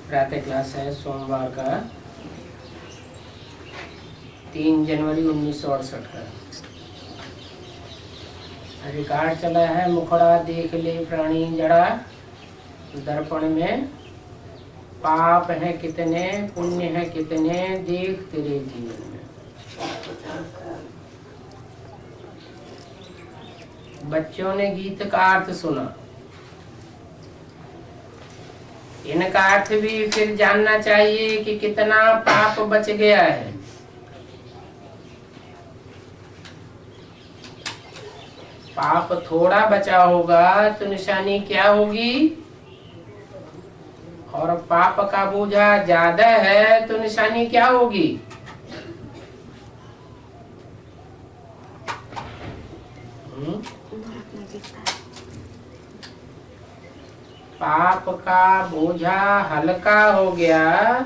प्रातः क्लास है सोमवार का 3 जनवरी 1968 का। रिकॉर्ड चला है। मुखड़ा देख ले प्राणी जड़ा, दर्पण में पाप है कितने पुण्य है कितने, देख तेरे जीवन में। बच्चों ने गीत का अर्थ सुना, इनका अर्थ भी फिर जानना चाहिए कि कितना पाप बच गया है। पाप थोड़ा बचा होगा तो निशानी क्या होगी, और पाप का बोझा ज्यादा है तो निशानी क्या होगी। पाप का बोझा हल्का हो गया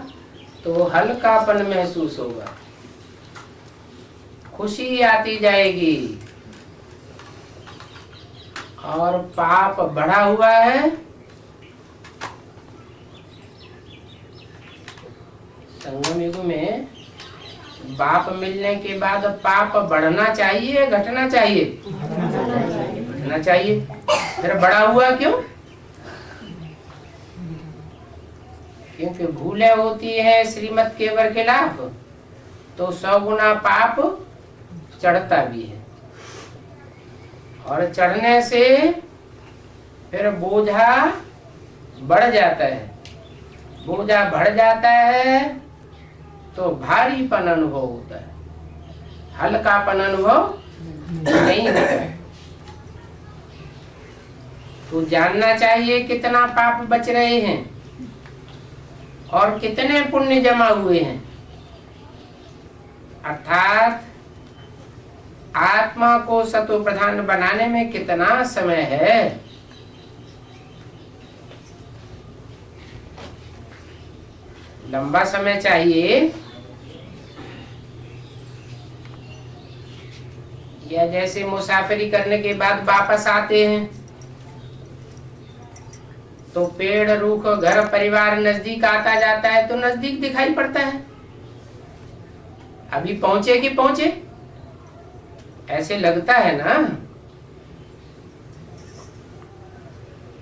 तो हल्कापन महसूस होगा, खुशी आती जाएगी। और पाप बढ़ा हुआ है, संगम युग में बाप मिलने के बाद पाप बढ़ना चाहिए घटना चाहिए, बढ़ना चाहिए। फिर बढ़ा हुआ क्यों? क्योंकि भूलें होती है श्रीमत के बरखिलाफ तो 100 गुना पाप चढ़ता भी है, और चढ़ने से फिर बोझा बढ़ जाता है। बोझा बढ़ जाता है तो भारीपन अनुभव होता है, हल्कापन अनुभव नहीं होता है। तो जानना चाहिए कितना पाप बच रहे हैं और कितने पुण्य जमा हुए हैं। अर्थात आत्मा को सतो प्रधान बनाने में कितना समय है। लंबा समय चाहिए, या जैसे मुसाफिरी करने के बाद वापस आते हैं तो पेड़ रूख घर परिवार नजदीक आता जाता है तो नजदीक दिखाई पड़ता है। अभी पहुंचे कि पहुंचे ऐसे लगता है ना।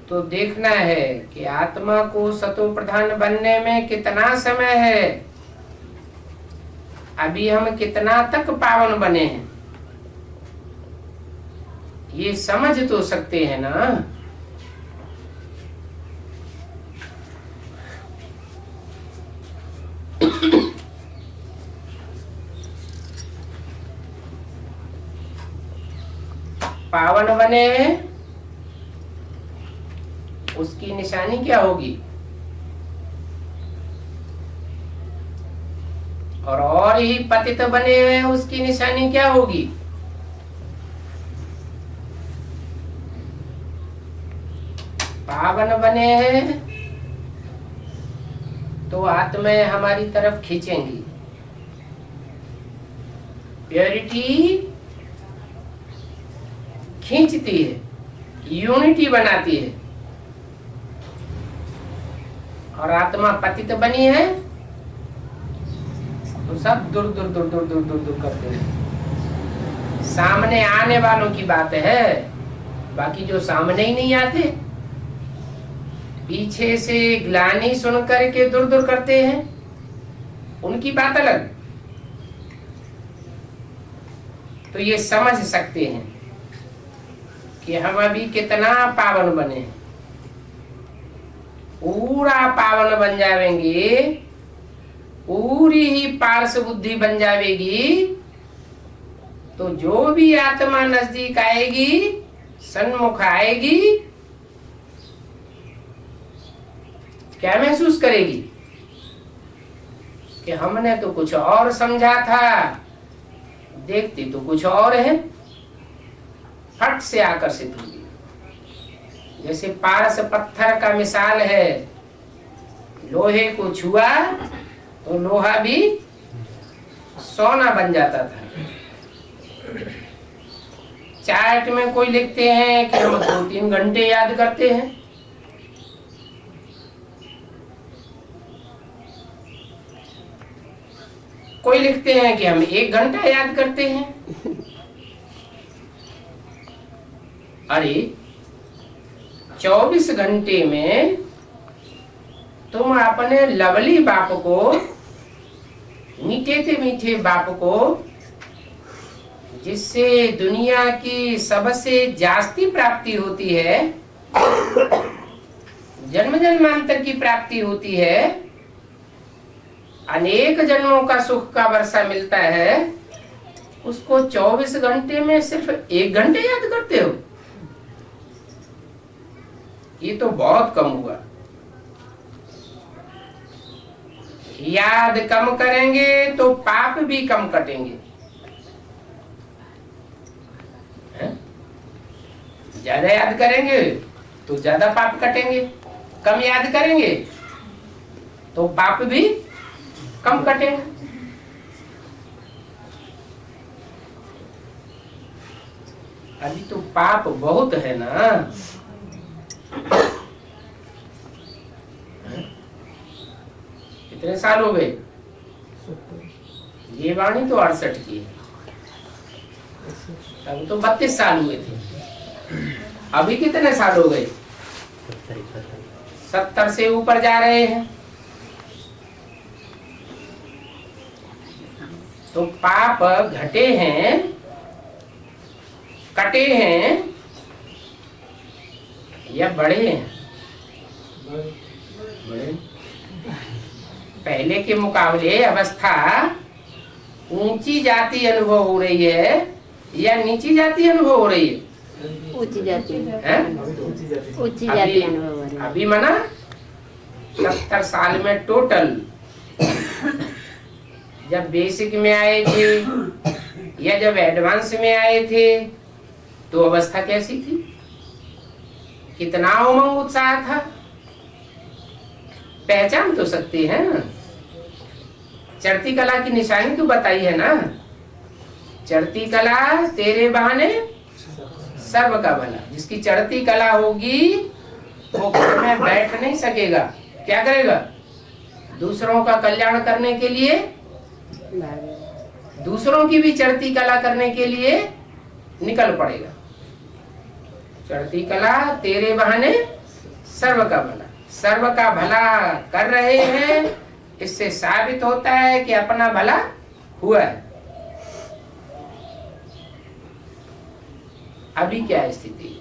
तो देखना है कि आत्मा को सतो प्रधान बनने में कितना समय है, अभी हम कितना तक पावन बने हैं, ये समझ तो सकते हैं ना। पावन बने हैं उसकी निशानी क्या होगी, और ही पतित बने हैं उसकी निशानी क्या होगी। पावन बने हैं तो आत्माएं हमारी तरफ खींचेंगी। प्योरिटी खींचती है, यूनिटी बनाती है। और आत्मा पतित बनी है तो सब दूर दूर दूर दूर दूर दूर दूर करते हैं। सामने आने वालों की बात है, बाकी जो सामने ही नहीं आते पीछे से ग्लानि सुन करके दूर दूर करते हैं, उनकी बात अलग। तो ये समझ सकते हैं कि हम अभी कितना पावन बने। पूरा पावन बन जाएंगे, पूरी ही पारस बुद्धि बन जाएगी तो जो भी आत्मा नजदीक आएगी, सन्मुख आएगी, क्या महसूस करेगी कि हमने तो कुछ और समझा था, देखती तो कुछ और है। फट से आकर्षित होगी। जैसे पारस पत्थर का मिसाल है, लोहे को छुआ तो लोहा भी सोना बन जाता था। चार्ट में कोई लिखते हैं कि हम 2-3 घंटे याद करते हैं, कोई लिखते हैं कि हम 1 घंटा याद करते हैं। अरे 24 घंटे में तुम अपने लवली बाप को, मीठे से मीठे बाप को, जिससे दुनिया की सबसे जास्ती प्राप्ति होती है, जन्म जन्मांतर की प्राप्ति होती है, अनेक जन्मों का सुख का वर्षा मिलता है, उसको 24 घंटे में सिर्फ 1 घंटे याद करते हो? ये तो बहुत कम हुआ। याद कम करेंगे तो पाप भी कम कटेंगे। ज्यादा याद करेंगे तो ज्यादा पाप कटेंगे, कम याद करेंगे तो पाप भी कम कटेंगे। अभी तो पाप बहुत है ना। कितने साल हो गए? ये वाणी तो 68 की है, तब तो 32 साल हुए थे। अभी कितने साल हो गए? 70 से ऊपर जा रहे हैं। तो पाप घटे हैं, कटे हैं या बढ़े हैं? बढ़े। पहले के मुकाबले अवस्था ऊंची जाती अनुभव हो रही है या नीची जाती अनुभव हो रही है? ऊंची जाती है, ऊंची जाती अनुभव हो रही है। अभी माना 70 साल में टोटल, जब बेसिक में आए थे या जब एडवांस में आए थे तो अवस्था कैसी थी? कितना उमंग उत्साह था। पहचान तो सकते हैं ना। चढ़ती कला की निशानी तो बताई है ना। चढ़ती कला तेरे बहाने सर्व का भला। जिसकी चढ़ती कला होगी वो घर में बैठ नहीं सकेगा। क्या करेगा? दूसरों का कल्याण करने के लिए, दूसरों की भी चढ़ती कला करने के लिए निकल पड़ेगा। चढ़ती कला तेरे बहाने सर्व का भला। सर्व का भला कर रहे हैं, इससे साबित होता है कि अपना भला हुआ है। अभी क्या स्थिति है?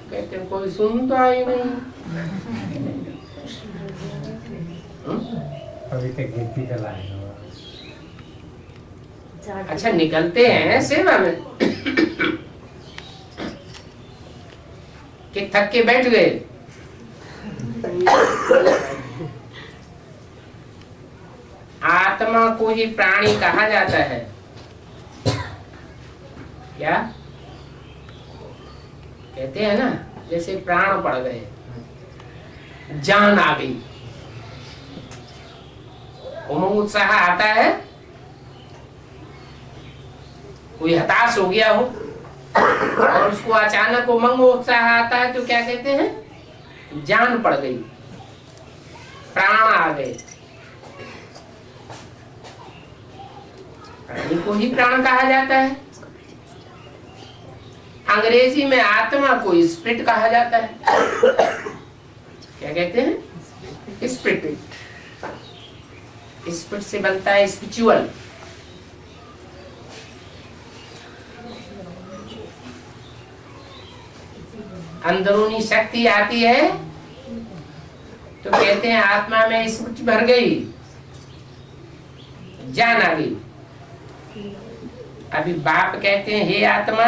कहते हैं कोई सुनता ही नहीं। अभी तक गिनती चला है। अच्छा, निकलते हैं सेवा में कि थक के बैठ गए? आत्मा को ही प्राणी कहा जाता है। क्या कहते हैं ना, जैसे प्राण पड़ गए, जान आ गई, उमंग उत्साह आता है। कोई हताश हो गया हो और उसको अचानक उमंग उत्साह आता है तो क्या कहते हैं? जान पड़ गई, प्राण आ गए। प्राणी को ही प्राण कहा जाता है। अंग्रेजी में आत्मा को स्पिरिट कहा जाता है। क्या कहते हैं? स्पिरिट। स्पिरिट से बनता है स्पिरिचुअल। अंदरूनी शक्ति आती है तो कहते हैं आत्मा में स्मृति भर गई, जान आ गई। अभी बाप कहते हैं, हे आत्मा,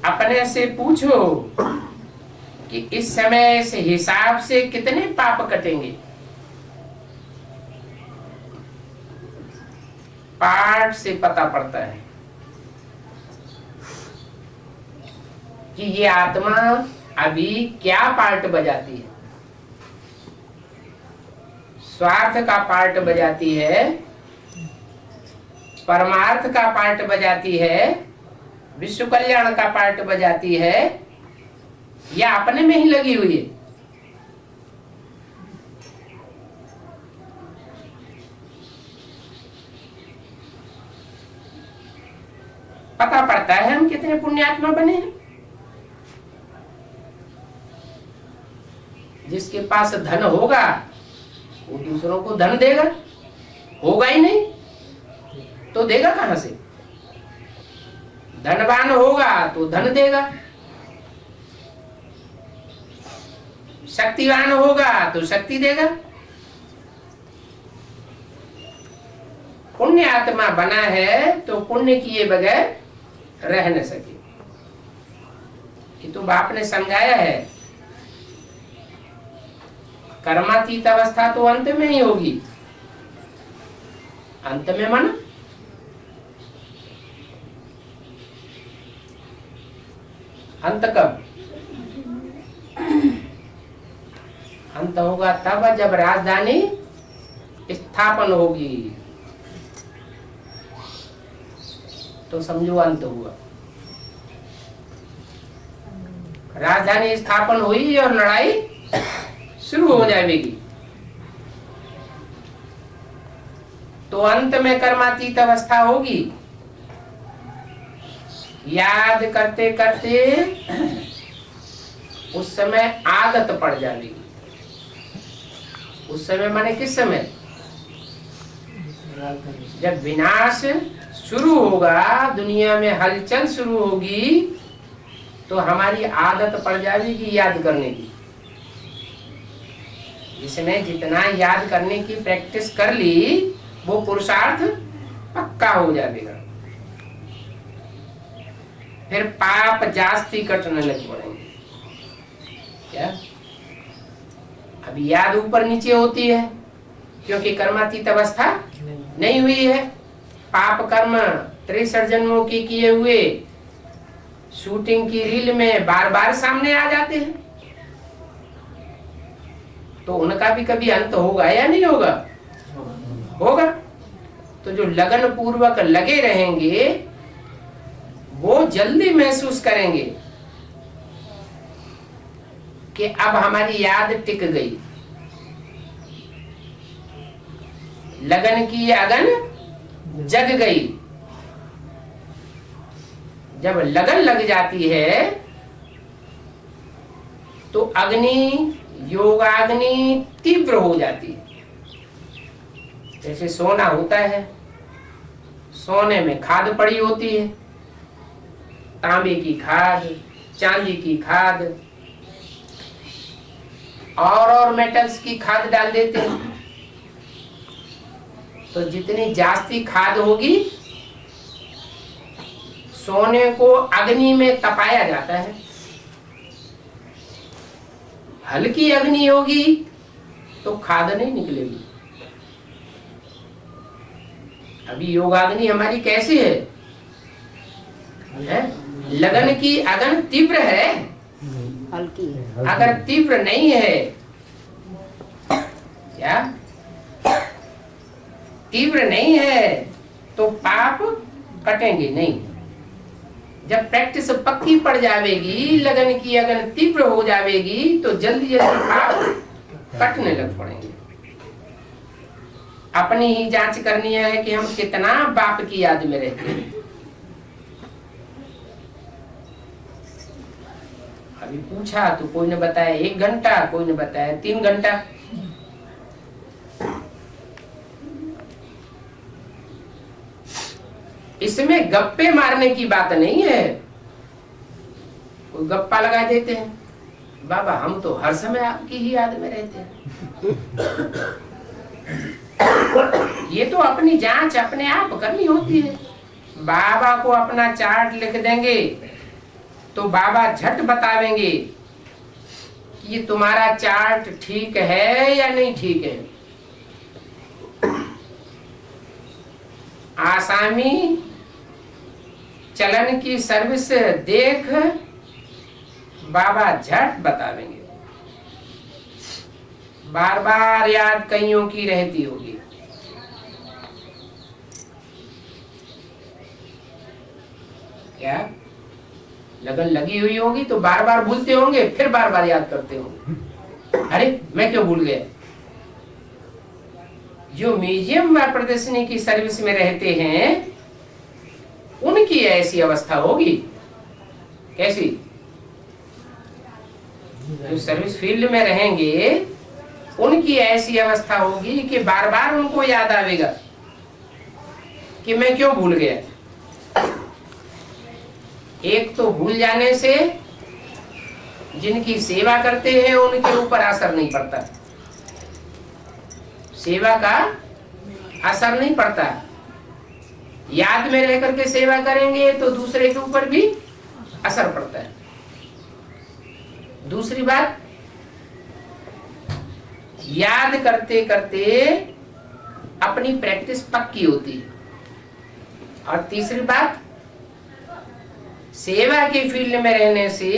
अपने से पूछो कि इस समय इस हिसाब से कितने पाप कटेंगे। पाठ से पता पड़ता है कि ये आत्मा अभी क्या पार्ट बजाती है। स्वार्थ का पार्ट बजाती है, परमार्थ का पार्ट बजाती है, विश्व कल्याण का पार्ट बजाती है, या अपने में ही लगी हुई है? पता पड़ता है हम कितने पुण्यात्मा बने हैं। जिसके पास धन होगा वो दूसरों को धन देगा, होगा ही नहीं तो देगा कहां से? धनवान होगा तो धन देगा, शक्तिवान होगा तो शक्ति देगा। पुण्य आत्मा बना है तो पुण्य किए बगैर रह न सके। कि तो बाप ने समझाया है, कर्मातीत अवस्था तो अंत में ही होगी। अंत में मन अंत कब? अंत होगा तब जब राजधानी स्थापन होगी, तो समझो अंत हुआ। राजधानी स्थापन हुई और लड़ाई शुरू हो जाएगी, तो अंत में कर्मातीत अवस्था होगी। याद करते करते उस समय आदत पड़ जाएगी। उस समय माने किस समय? जब विनाश शुरू होगा, दुनिया में हलचल शुरू होगी, तो हमारी आदत पड़ जाएगी याद करने की। जिसने जितना याद करने की प्रैक्टिस कर ली वो पुरुषार्थ पक्का हो जाएगा। फिर पाप जास्ती कटने लग पड़ेंगे। क्या? अभी याद ऊपर नीचे होती है क्योंकि कर्मातीत अवस्था नहीं हुई है। पाप कर्म 63 जन्मों के किए हुए शूटिंग की रील में बार बार सामने आ जाते हैं, तो उनका भी कभी अंत होगा या नहीं होगा? होगा। तो जो लगन पूर्वक लगे रहेंगे वो जल्दी महसूस करेंगे कि अब हमारी याद टिक गई। लगन की अगन जग गई। जब लगन लग जाती है तो अग्नि, योगाग्नि तीव्र हो जाती है। जैसे सोना होता है, सोने में खाद पड़ी होती है, तांबे की खाद, चांदी की खाद और मेटल्स की खाद डाल देते हैं। तो जितनी जास्ती खाद होगी, सोने को अग्नि में तपाया जाता है। हल्की अग्नि होगी तो खाद नहीं निकलेगी। अभी योगाग्नि हमारी कैसी है? लगन की अगन तीव्र है, हल्की है। अगर तीव्र नहीं है, क्या तीव्र नहीं है तो पाप कटेंगे नहीं। जब प्रैक्टिस पक्की पड़ जाएगी, लगन की अगन तीव्र हो जाएगी, तो जल्दी जल्दी पाप कटने लग पड़ेंगे। अपनी ही जांच करनी है कि हम कितना बाप की याद में रहते हैं। अभी पूछा तो कोई ने बताया 1 घंटा, कोई ने बताया 3 घंटा। इसमें गप्पे मारने की बात नहीं है। कोई गप्पा लगा देते हैं, बाबा हम तो हर समय आपकी ही याद में रहते हैं। ये तो अपनी जांच अपने आप करनी होती है। बाबा को अपना चार्ट लिख देंगे तो बाबा झट बतावेंगे कि ये तुम्हारा चार्ट ठीक है या नहीं ठीक है। आसामी चलन की सर्विस देख बाबा झट बतावेंगे। बार बार याद कईयों की रहती होगी। क्या लगन लगी हुई होगी तो बार बार भूलते होंगे, फिर बार बार याद करते होंगे, अरे मैं क्यों भूल गया। जो म्यूजियम व प्रदर्शनी की सर्विस में रहते हैं उनकी ऐसी अवस्था होगी। कैसी? जो सर्विस फील्ड में रहेंगे उनकी ऐसी अवस्था होगी कि बार बार उनको याद आवेगा कि मैं क्यों भूल गया। एक तो भूल जाने से जिनकी सेवा करते हैं उनके ऊपर असर नहीं पड़ता, सेवा का असर नहीं पड़ता। याद में रह करके सेवा करेंगे तो दूसरे के ऊपर भी असर पड़ता है। दूसरी बात, याद करते करते अपनी प्रैक्टिस पक्की होती है। और तीसरी बात, सेवा के फील्ड में रहने से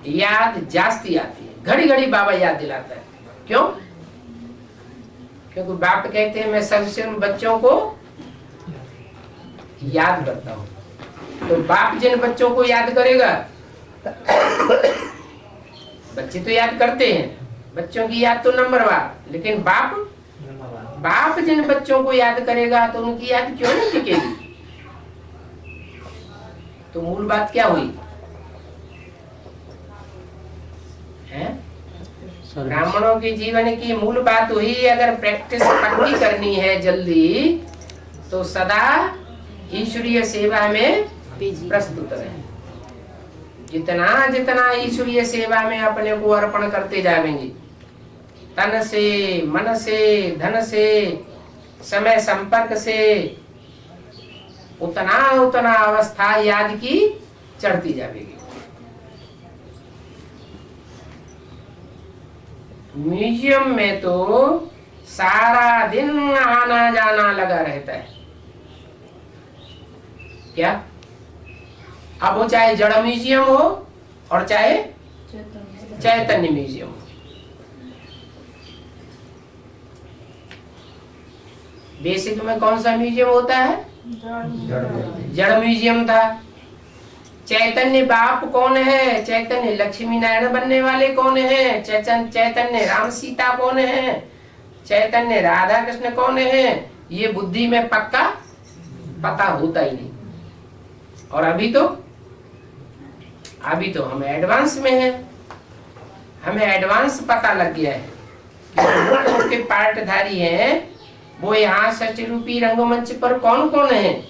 याद जास्ती आती है। घड़ी घड़ी बाबा याद दिलाता है। क्यों? क्योंकि बाप कहते हैं मैं सबसे उन बच्चों को याद करता हूं। तो बाप जिन बच्चों को याद करेगा, बच्चे तो याद करते हैं, बच्चों की याद तो नंबरवार, लेकिन बाप जिन बच्चों को याद करेगा तो उनकी याद क्यों नहीं टिकेगी। तो मूल बात क्या हुई है? ब्राह्मणों के जीवन की मूल बात हुई, अगर प्रैक्टिस पक्की करनी है जल्दी तो सदा ईश्वरीय सेवा में प्रस्तुत रहे। जितना जितना ईश्वरीय सेवा में अपने को अर्पण करते जाएंगे, तन से, मन से, धन से, समय संपर्क से, उतना उतना अवस्था याद की चढ़ती जाएगी। म्यूजियम में तो सारा दिन आना जाना लगा रहता है। क्या? अब वो चाहे जड़ म्यूजियम हो और चाहे चैतन्य म्यूजियम हो। बेसिक में कौन सा म्यूजियम होता है? जड़ म्यूजियम था। चैतन्य बाप कौन है? चैतन्य लक्ष्मी नारायण बनने वाले कौन है? चैतन्य राम सीता कौन है? चैतन्य राधा कृष्ण कौन है? ये बुद्धि में पक्का पता होता ही नहीं। और अभी तो हम एडवांस में हैं, हमें एडवांस पता लग गया है कि उनके पार्टधारी हैं वो यहाँ सचरूपी रंगमंच पर कौन कौन है।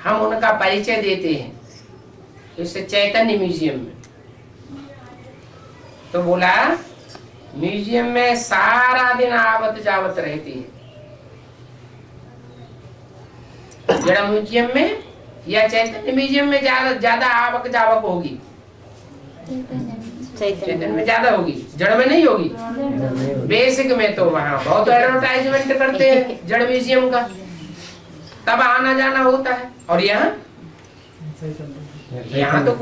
हम उनका परिचय देते हैं इस चैतन्य म्यूजियम में। तो बोला म्यूजियम में सारा दिन आवत जावत रहती है। जड़ म्यूजियम में या चैतन्य म्यूजियम में ज्यादा आवक जावक होगी? चैतन्य में ज्यादा होगी, जड़ में नहीं होगी। बेसिक में तो वहाँ बहुत एडवर्टाइजमेंट करते हैं जड़ म्यूजियम का, तब आना जाना होता है। और यहाँ तो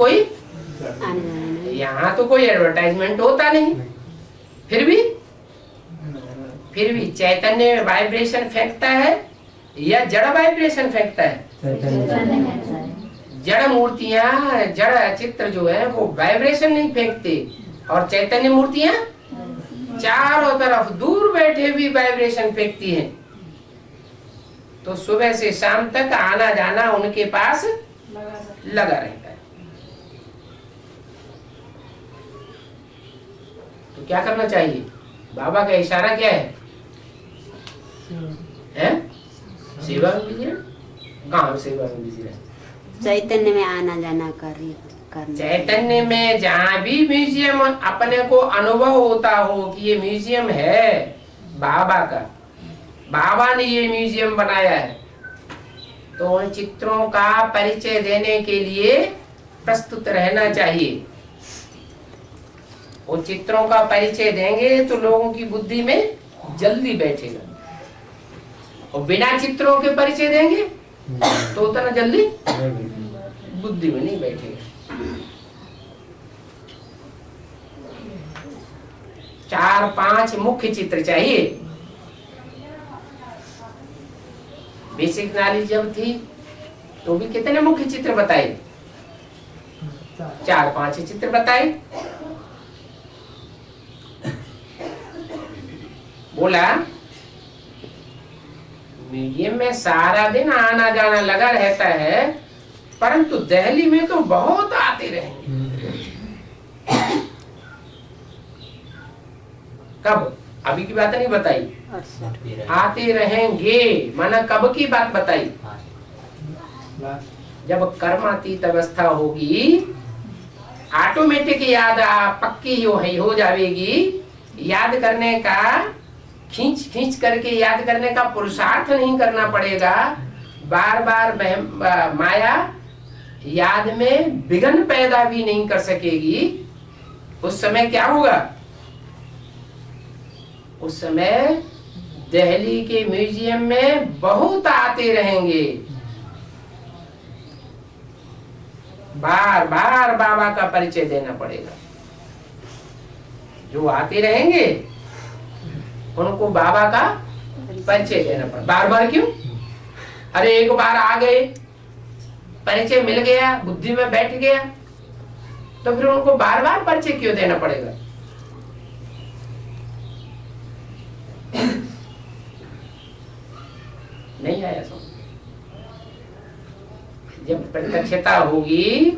कोई एडवर्टाइजमेंट होता नहीं। फिर भी चैतन्य वाइब्रेशन फेंकता है या जड़ वाइब्रेशन फेंकता है? जड़ मूर्तियां, जड़ चित्र जो है वो वाइब्रेशन नहीं फेंकते, और चैतन्य मूर्तियां चारों तरफ दूर बैठे भी वाइब्रेशन फेंकती हैं। तो सुबह से शाम तक आना जाना उनके पास लगा रहता है। तो क्या करना चाहिए? बाबा का इशारा क्या है? सेवा में बिजी रहे। कहाँ सेवा में बिजी रहे? चैतन्य में आना जाना करना। चैतन्य में जहाँ भी म्यूजियम अपने को अनुभव होता हो कि ये म्यूजियम है बाबा का, बाबा ने ये म्यूजियम बनाया है, तो उन चित्रों का परिचय देने के लिए प्रस्तुत रहना चाहिए। वो चित्रों का परिचय देंगे तो लोगों की बुद्धि में जल्दी बैठेगा, और बिना चित्रों के परिचय देंगे तो उतना जल्दी बुद्धि में नहीं बैठेगा। 4-5 मुख्य चित्र चाहिए। बेसिक नॉलेज जब थी तो भी कितने मुख्य चित्र बताए? 4-5 चित्र बताए। बोला म्यूजियम में सारा दिन आना जाना लगा रहता है, परंतु दिल्ली में तो बहुत आते रहेंगे। कब? अभी की बात नहीं बताई, आते रहेंगे। माना कब की बात बताई? जब कर्मातीत अवस्था होगी, ऑटोमेटिक याद पक्की हो जाएगी। याद करने का खींच खींच करके याद करने का पुरुषार्थ नहीं करना पड़ेगा। बार बार माया याद में विघ्न पैदा भी नहीं कर सकेगी। उस समय क्या होगा? उस समय दिल्ली के म्यूजियम में बहुत आते रहेंगे। बार बार बाबा का परिचय देना पड़ेगा। जो आते रहेंगे उनको बाबा का परिचय देना पड़ेगा। बार बार क्यों? अरे एक बार आ गए, परिचय मिल गया, बुद्धि में बैठ गया, तो फिर उनको बार बार परिचय क्यों देना पड़ेगा? नहीं आया समझ? जब प्रत्यक्षता होगी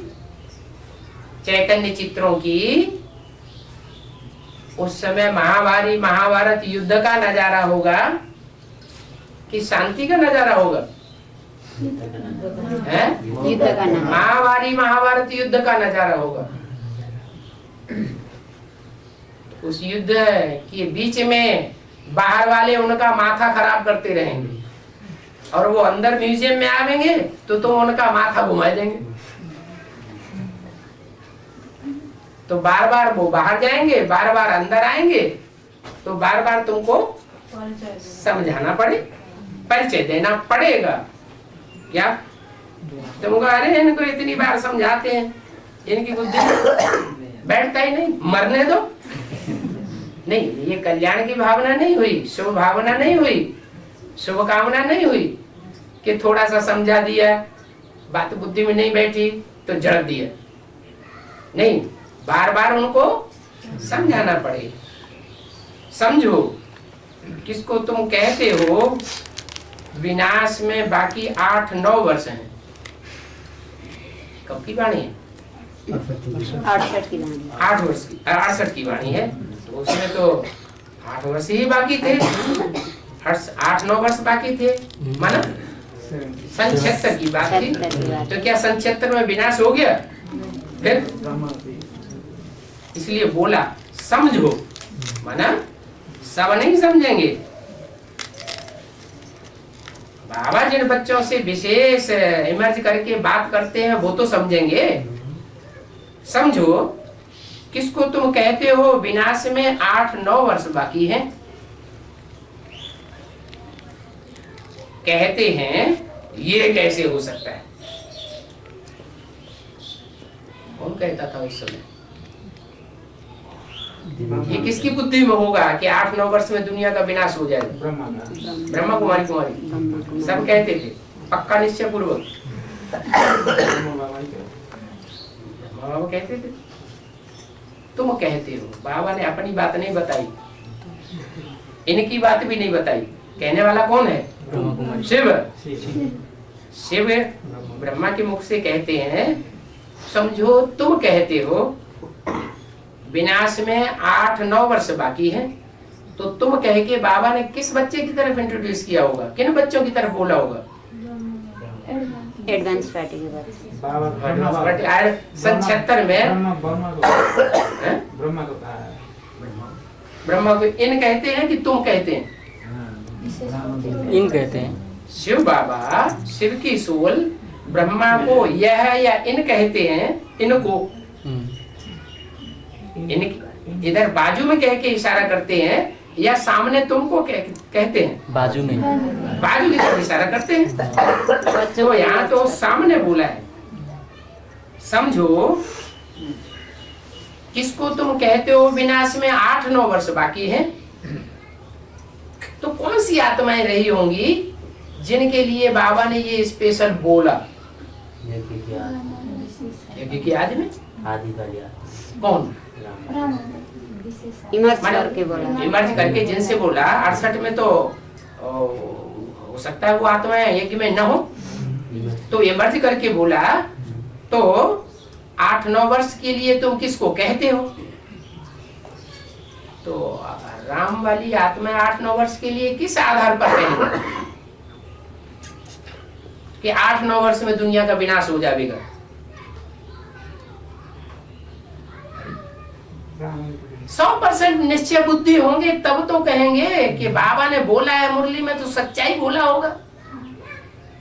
चैतन्य चित्रों की, उस समय महाभारत युद्ध का नजारा होगा कि शांति का नजारा होगा? महाभारत युद्ध का नजारा होगा। उस युद्ध के बीच में बाहर वाले उनका माथा खराब करते रहेंगे, और वो अंदर म्यूजियम में आवेंगे तो तुम उनका माथा घुमा देंगे। तो बार बार वो बाहर जाएंगे, बार बार अंदर आएंगे, तो बार बार तुमको समझाना पड़े, परिचय देना पड़ेगा। क्या तुमको? अरे इनको इतनी बार समझाते हैं, इनकी बुद्धि बैठता ही नहीं, मरने दो। नहीं, ये कल्याण की भावना नहीं हुई, शुभ भावना नहीं हुई, शुभ कामना नहीं हुई कि थोड़ा सा समझा दिया, बात बुद्धि में नहीं बैठी तो जड़ दिया। नहीं, बार बार उनको समझाना पड़ेगा। समझो, किसको तुम कहते हो विनाश में बाकी 8-9 वर्ष हैं। कब की वाणी है? 68 की वाणी। 68 की वाणी है। तो उसमें तो 8 वर्ष ही बाकी थे, 8-9 वर्ष बाकी थे। माना 77 की बात थी। तो क्या 77 में विनाश हो गया? फिर इसलिए बोला समझो, माना सब नहीं समझेंगे। बाबा जिन बच्चों से विशेष इमर्ज करके बात करते हैं वो तो समझेंगे। समझो, किसको तुम कहते हो विनाश में 8-9 वर्ष बाकी हैं? कहते हैं ये कैसे हो सकता है? कौन कहता था उस समय? ये किसकी बुद्धि में होगा कि 8-9 वर्ष में दुनिया का विनाश हो जाएगा? ब्रह्मा कुमारी सब कहते थे, पक्का निश्चय पूर्वक बाबा कहते थे। तुम कहते हो। बाबा ने अपनी बात नहीं बताई, इनकी बात भी नहीं बताई। कहने वाला कौन है? शिव। शिव ब्रह्मा के मुख से कहते हैं, समझो तुम कहते हो विनाश में 8-9 वर्ष बाकी है। तो तुम कह के बाबा ने किस बच्चे की तरफ इंट्रोड्यूस किया होगा? किन बच्चों की तरफ बोला होगा? एडवांस पार्टी के बाद 77 में ब्रह्मा को इन कहते हैं कि तुम कहते हैं? इन कहते हैं। शिव बाबा, शिव की सोल ब्रह्मा को यह या इन कहते हैं। इनको इधर बाजू में कह के इशारा करते हैं या सामने तुमको कहते हैं? बाजू में, बाजू की तरफ इशारा करते हैं। तो यहाँ तो सामने बोला है। समझो, किसको तुम कहते हो विनाश में 8-9 वर्ष बाकी है? तो कौन सी आत्माएं रही होंगी जिनके लिए बाबा ने ये स्पेशल बोला? यज्ञ की आदि में आदि का ज्ञान कौन इमर्ज करके बोला। इमर्ज करके जिनसे बोला 68 में तो हो सकता है वो आत्मा यज्ञ में न हो, तो इमर्ज करके बोला तो 8-9 वर्ष के लिए तुम किसको कहते हो? तो राम वाली आत्मा 8-9 वर्ष के लिए किस आधार पर कहेंगे कि 8-9 वर्ष में दुनिया का विनाश हो जाएगा? 100% निश्चय बुद्धि होंगे तब तो कहेंगे कि बाबा ने बोला है मुरली में तो सच्चाई बोला होगा।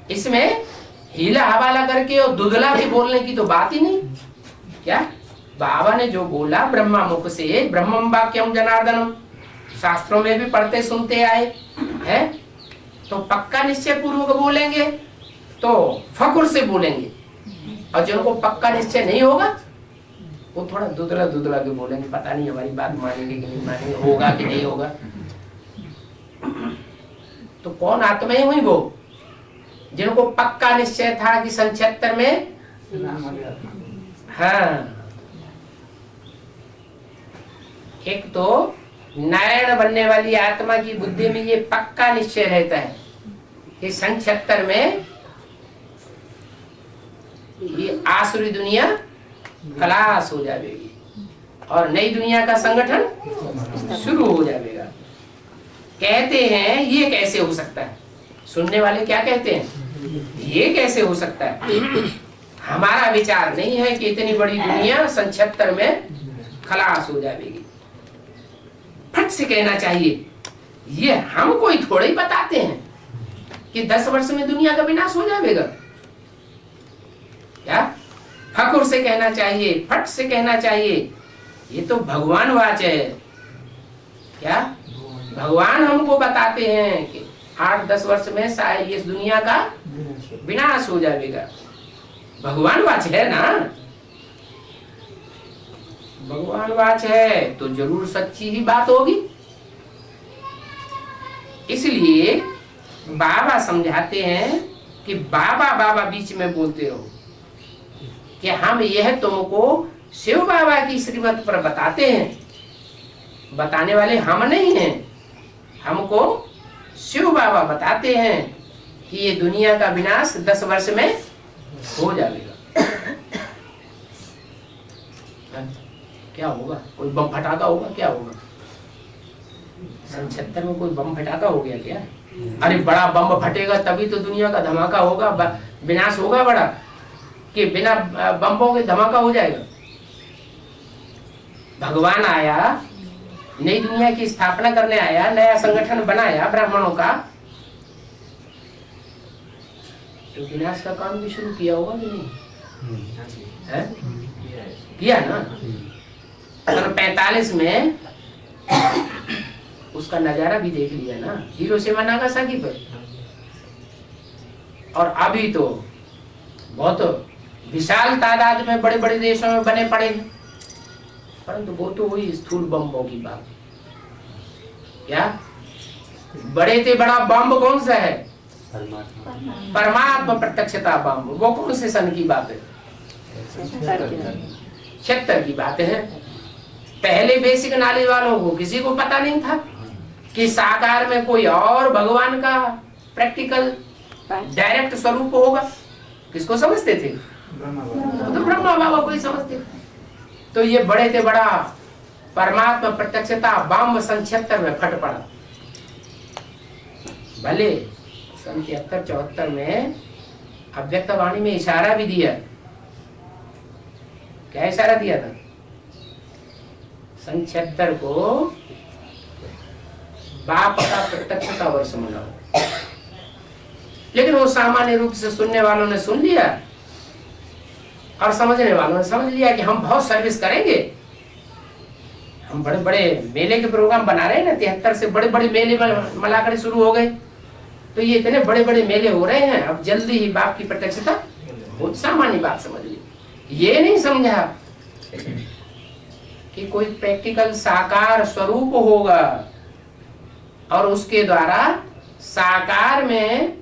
इसमें हीला हवाला करके और दुधला के बोलने की तो बात ही नहीं। क्या बाबा ने जो बोला ब्रह्मा मुख से, ब्रह्मम वाक्यम जनार्दनम, शास्त्रों में भी पढ़ते सुनते आए हैं, तो पक्का निश्चय पूर्वक बोलेंगे तो फकुर से बोलेंगे, और जिनको पक्का निश्चय नहीं होगा वो थोड़ा दुधला दुधला के बोलेंगे, पता नहीं हमारी बात मानेंगे कि नहीं मानेंगे, होगा कि नहीं होगा। तो कौन आत्माएं हुई? वो जिनको पक्का निश्चय था कि 76 में, हाँ, एक तो नारायण बनने वाली आत्मा की बुद्धि में ये पक्का निश्चय रहता है कि 76 में ये आसुरी दुनिया खलास हो जाएगी और नई दुनिया का संगठन शुरू हो जाएगा। कहते हैं ये कैसे हो सकता है? सुनने वाले क्या कहते हैं? ये कैसे हो सकता है? हमारा विचार नहीं है कि इतनी बड़ी दुनिया 76 में खलास हो जाएगी। फट से कहना चाहिए ये हम कोई थोड़े ही बताते हैं कि 10 वर्ष में दुनिया का विनाश हो जाएगा। क्या फकुर से कहना चाहिए, फट से कहना चाहिए ये तो भगवान वाच है। क्या भगवान हमको बताते हैं कि 8-10 वर्ष में शायद इस दुनिया का विनाश हो जाएगा। भगवान वाच है ना, भगवान वाच है तो जरूर सच्ची ही बात होगी। इसलिए बाबा समझाते हैं कि बाबा बाबा बीच में बोलते रहो कि हम यह तुमको शिव बाबा की श्रीमत पर बताते हैं। बताने वाले हम नहीं हैं, हमको शिव बाबा बताते हैं कि ये दुनिया का विनाश 10 वर्ष में हो जाएगा। क्या होगा? कोई बम फटाका होगा? क्या होगा? 76 में कोई बम फटाका हो गया क्या? अरे बड़ा बम फटेगा तभी तो दुनिया का धमाका होगा, विनाश होगा बड़ा, कि बिना बम्बों के धमाका हो जाएगा? भगवान आया, नई दुनिया की स्थापना करने आया, नया संगठन बनाया ब्राह्मणों का, तो विनाश का काम भी शुरू किया होगा कि नहीं? है? किया ना। सन 45 में उसका नजारा भी देख लिया ना, हिरोशिमा नागासाकी पर। और अभी तो बहुत विशाल तादाद में बड़े बड़े देशों में बने पड़े हैं, परंतु वो तो हुई स्थूल बम्बों की बात। क्या बड़े से बड़ा बम कौन सा है? परमात्मा प्रत्यक्षता बम। वो कौन से सन की बात है? 76 की बात है। पहले बेसिक नॉलेज वालों को किसी को पता नहीं था कि साकार में कोई और भगवान का प्रैक्टिकल डायरेक्ट स्वरूप होगा। किसको समझते थे? तो ब्रह्मा बाबा को ही समझते थे। तो ये बड़े से बड़ा परमात्मा प्रत्यक्षता बम 76 में फट पड़ा। भले सन 73-74 में अव्यक्त वाणी में इशारा भी दिया। क्या इशारा दिया था? सन 76 को बाप का प्रत्यक्षता वर्ष मनाओ। लेकिन वो सामान्य रूप से सुनने वालों ने सुन लिया और समझने वालों ने समझ लिया कि हम बहुत सर्विस करेंगे। हम बड़े बड़े मेले के प्रोग्राम बना रहे हैं ना, 73 से बड़े बड़े मेले मलाकर शुरू हो गए। तो ये इतने बड़े बड़े मेले हो रहे हैं, अब जल्दी ही बाप की प्रत्यक्षता। बहुत सामान्य बात समझ ली। ये नहीं समझा कि कोई प्रैक्टिकल साकार स्वरूप होगा और उसके द्वारा साकार में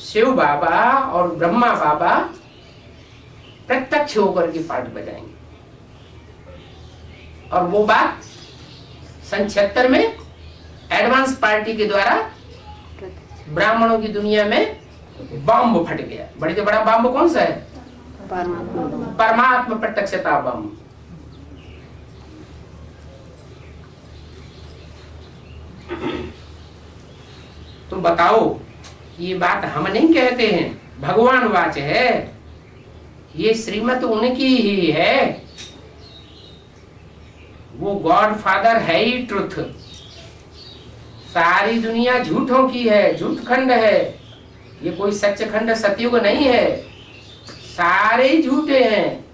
शिव बाबा और ब्रह्मा बाबा प्रत्यक्ष होकर के पाठ बजाएंगे। और वो बात सन 76 में एडवांस पार्टी के द्वारा ब्राह्मणों की दुनिया में बम फट गया। बड़े से बड़ा बम कौन सा है? परमात्मा प्रत्यक्षता बम। तुम बताओ, ये बात हम नहीं कहते हैं, भगवान वाच है, ये श्रीमत उनकी ही है। वो गॉड फादर है ही ट्रुथ। सारी दुनिया झूठों की है, झूठ खंड है, ये कोई सच खंड सतयुग नहीं है, सारे ही झूठे हैं।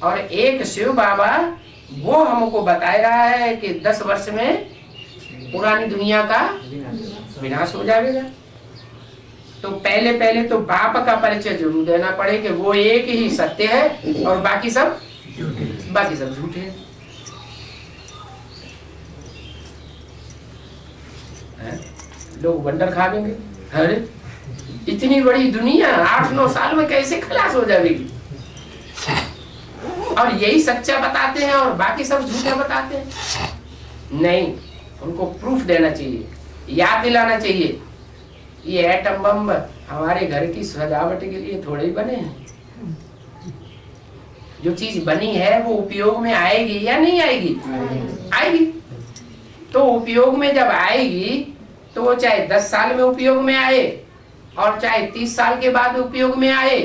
और एक शिव बाबा वो हमको बता रहा है कि 10 वर्ष में पुरानी दुनिया का विनाश हो जाएगा। तो पहले तो बाप का परिचय जरूर देना पड़े कि वो एक ही सत्य है और बाकी सब झूठे हैं। लोग बंडर खा लेंगे। अरे इतनी बड़ी दुनिया 8-9 साल में कैसे खलास हो जाएगी? और यही सच्चा बताते हैं और बाकी सब झूठा बताते हैं। नहीं, उनको प्रूफ देना चाहिए, याद दिलाना चाहिए। ये एटम बम हमारे घर की सजावट के लिए थोड़े ही बने हैं। जो चीज बनी है वो उपयोग में आएगी या नहीं आएगी? आएगी। तो उपयोग में जब आएगी तो वो चाहे 10 साल में उपयोग में आए और चाहे 30 साल के बाद उपयोग में आए,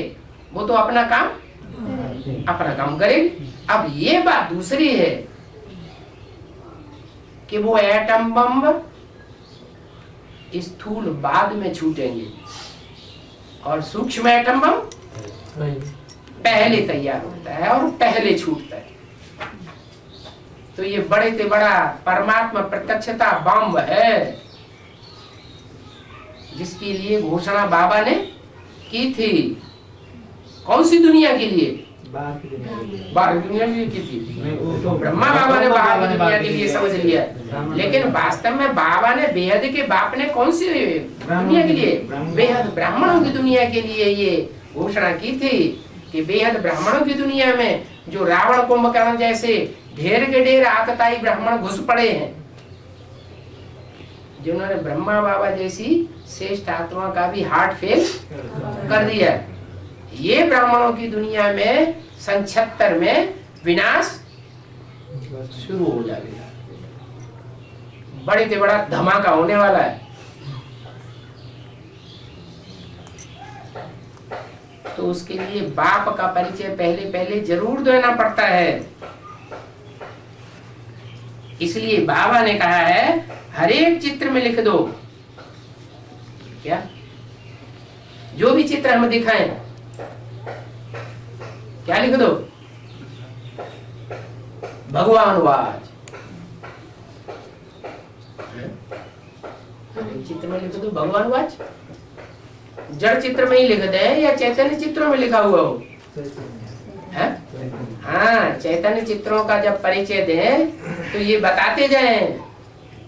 वो तो अपना काम करेगी। अब ये बात दूसरी है कि वो एटम बम स्थूल बाद में छूटेंगे और सूक्ष्म एटम बम पहले तैयार होता है और पहले छूटता है। तो ये बड़े से बड़ा परमात्मा प्रत्यक्षता बम है, जिसके लिए घोषणा बाबा ने की थी। कौन सी दुनिया के लिए? बाहर की दुनिया के लिए की थी। तो ब्रह्मा बाबा ने बाहर की दुनिया के लिए समझ लिया, लेकिन वास्तव में बाबा ने बेहद के बाप ने कौन सी दुनिया के लिए? बेहद ब्राह्मणों की दुनिया के लिए ये घोषणा की थी कि बेहद ब्राह्मणों की दुनिया में जो रावण कुंभकर्ण जैसे ढेर के ढेर आतताई ब्राह्मण घुस पड़े हैं, जिन्होंने ब्रह्मा बाबा जैसी श्रेष्ठ आत्मा का भी हार्ट फेल कर दिया। ये ब्राह्मणों की दुनिया में सन 76 में विनाश शुरू हो जाएगा। बड़े से बड़ा धमाका होने वाला है। तो उसके लिए बाप का परिचय पहले जरूर देना पड़ता है। इसलिए बाबा ने कहा है हर एक चित्र में लिख दो। क्या? जो भी चित्र हम दिखाएं, क्या लिख दो? भगवान वाच। चित्र में लिख दो भगवान वाच। जड़ चित्र में ही लिख दे या चैतन्य चित्रों में लिखा हुआ हो? हाँ, चैतन्य चित्रों का जब परिचय दें तो ये बताते जाएं,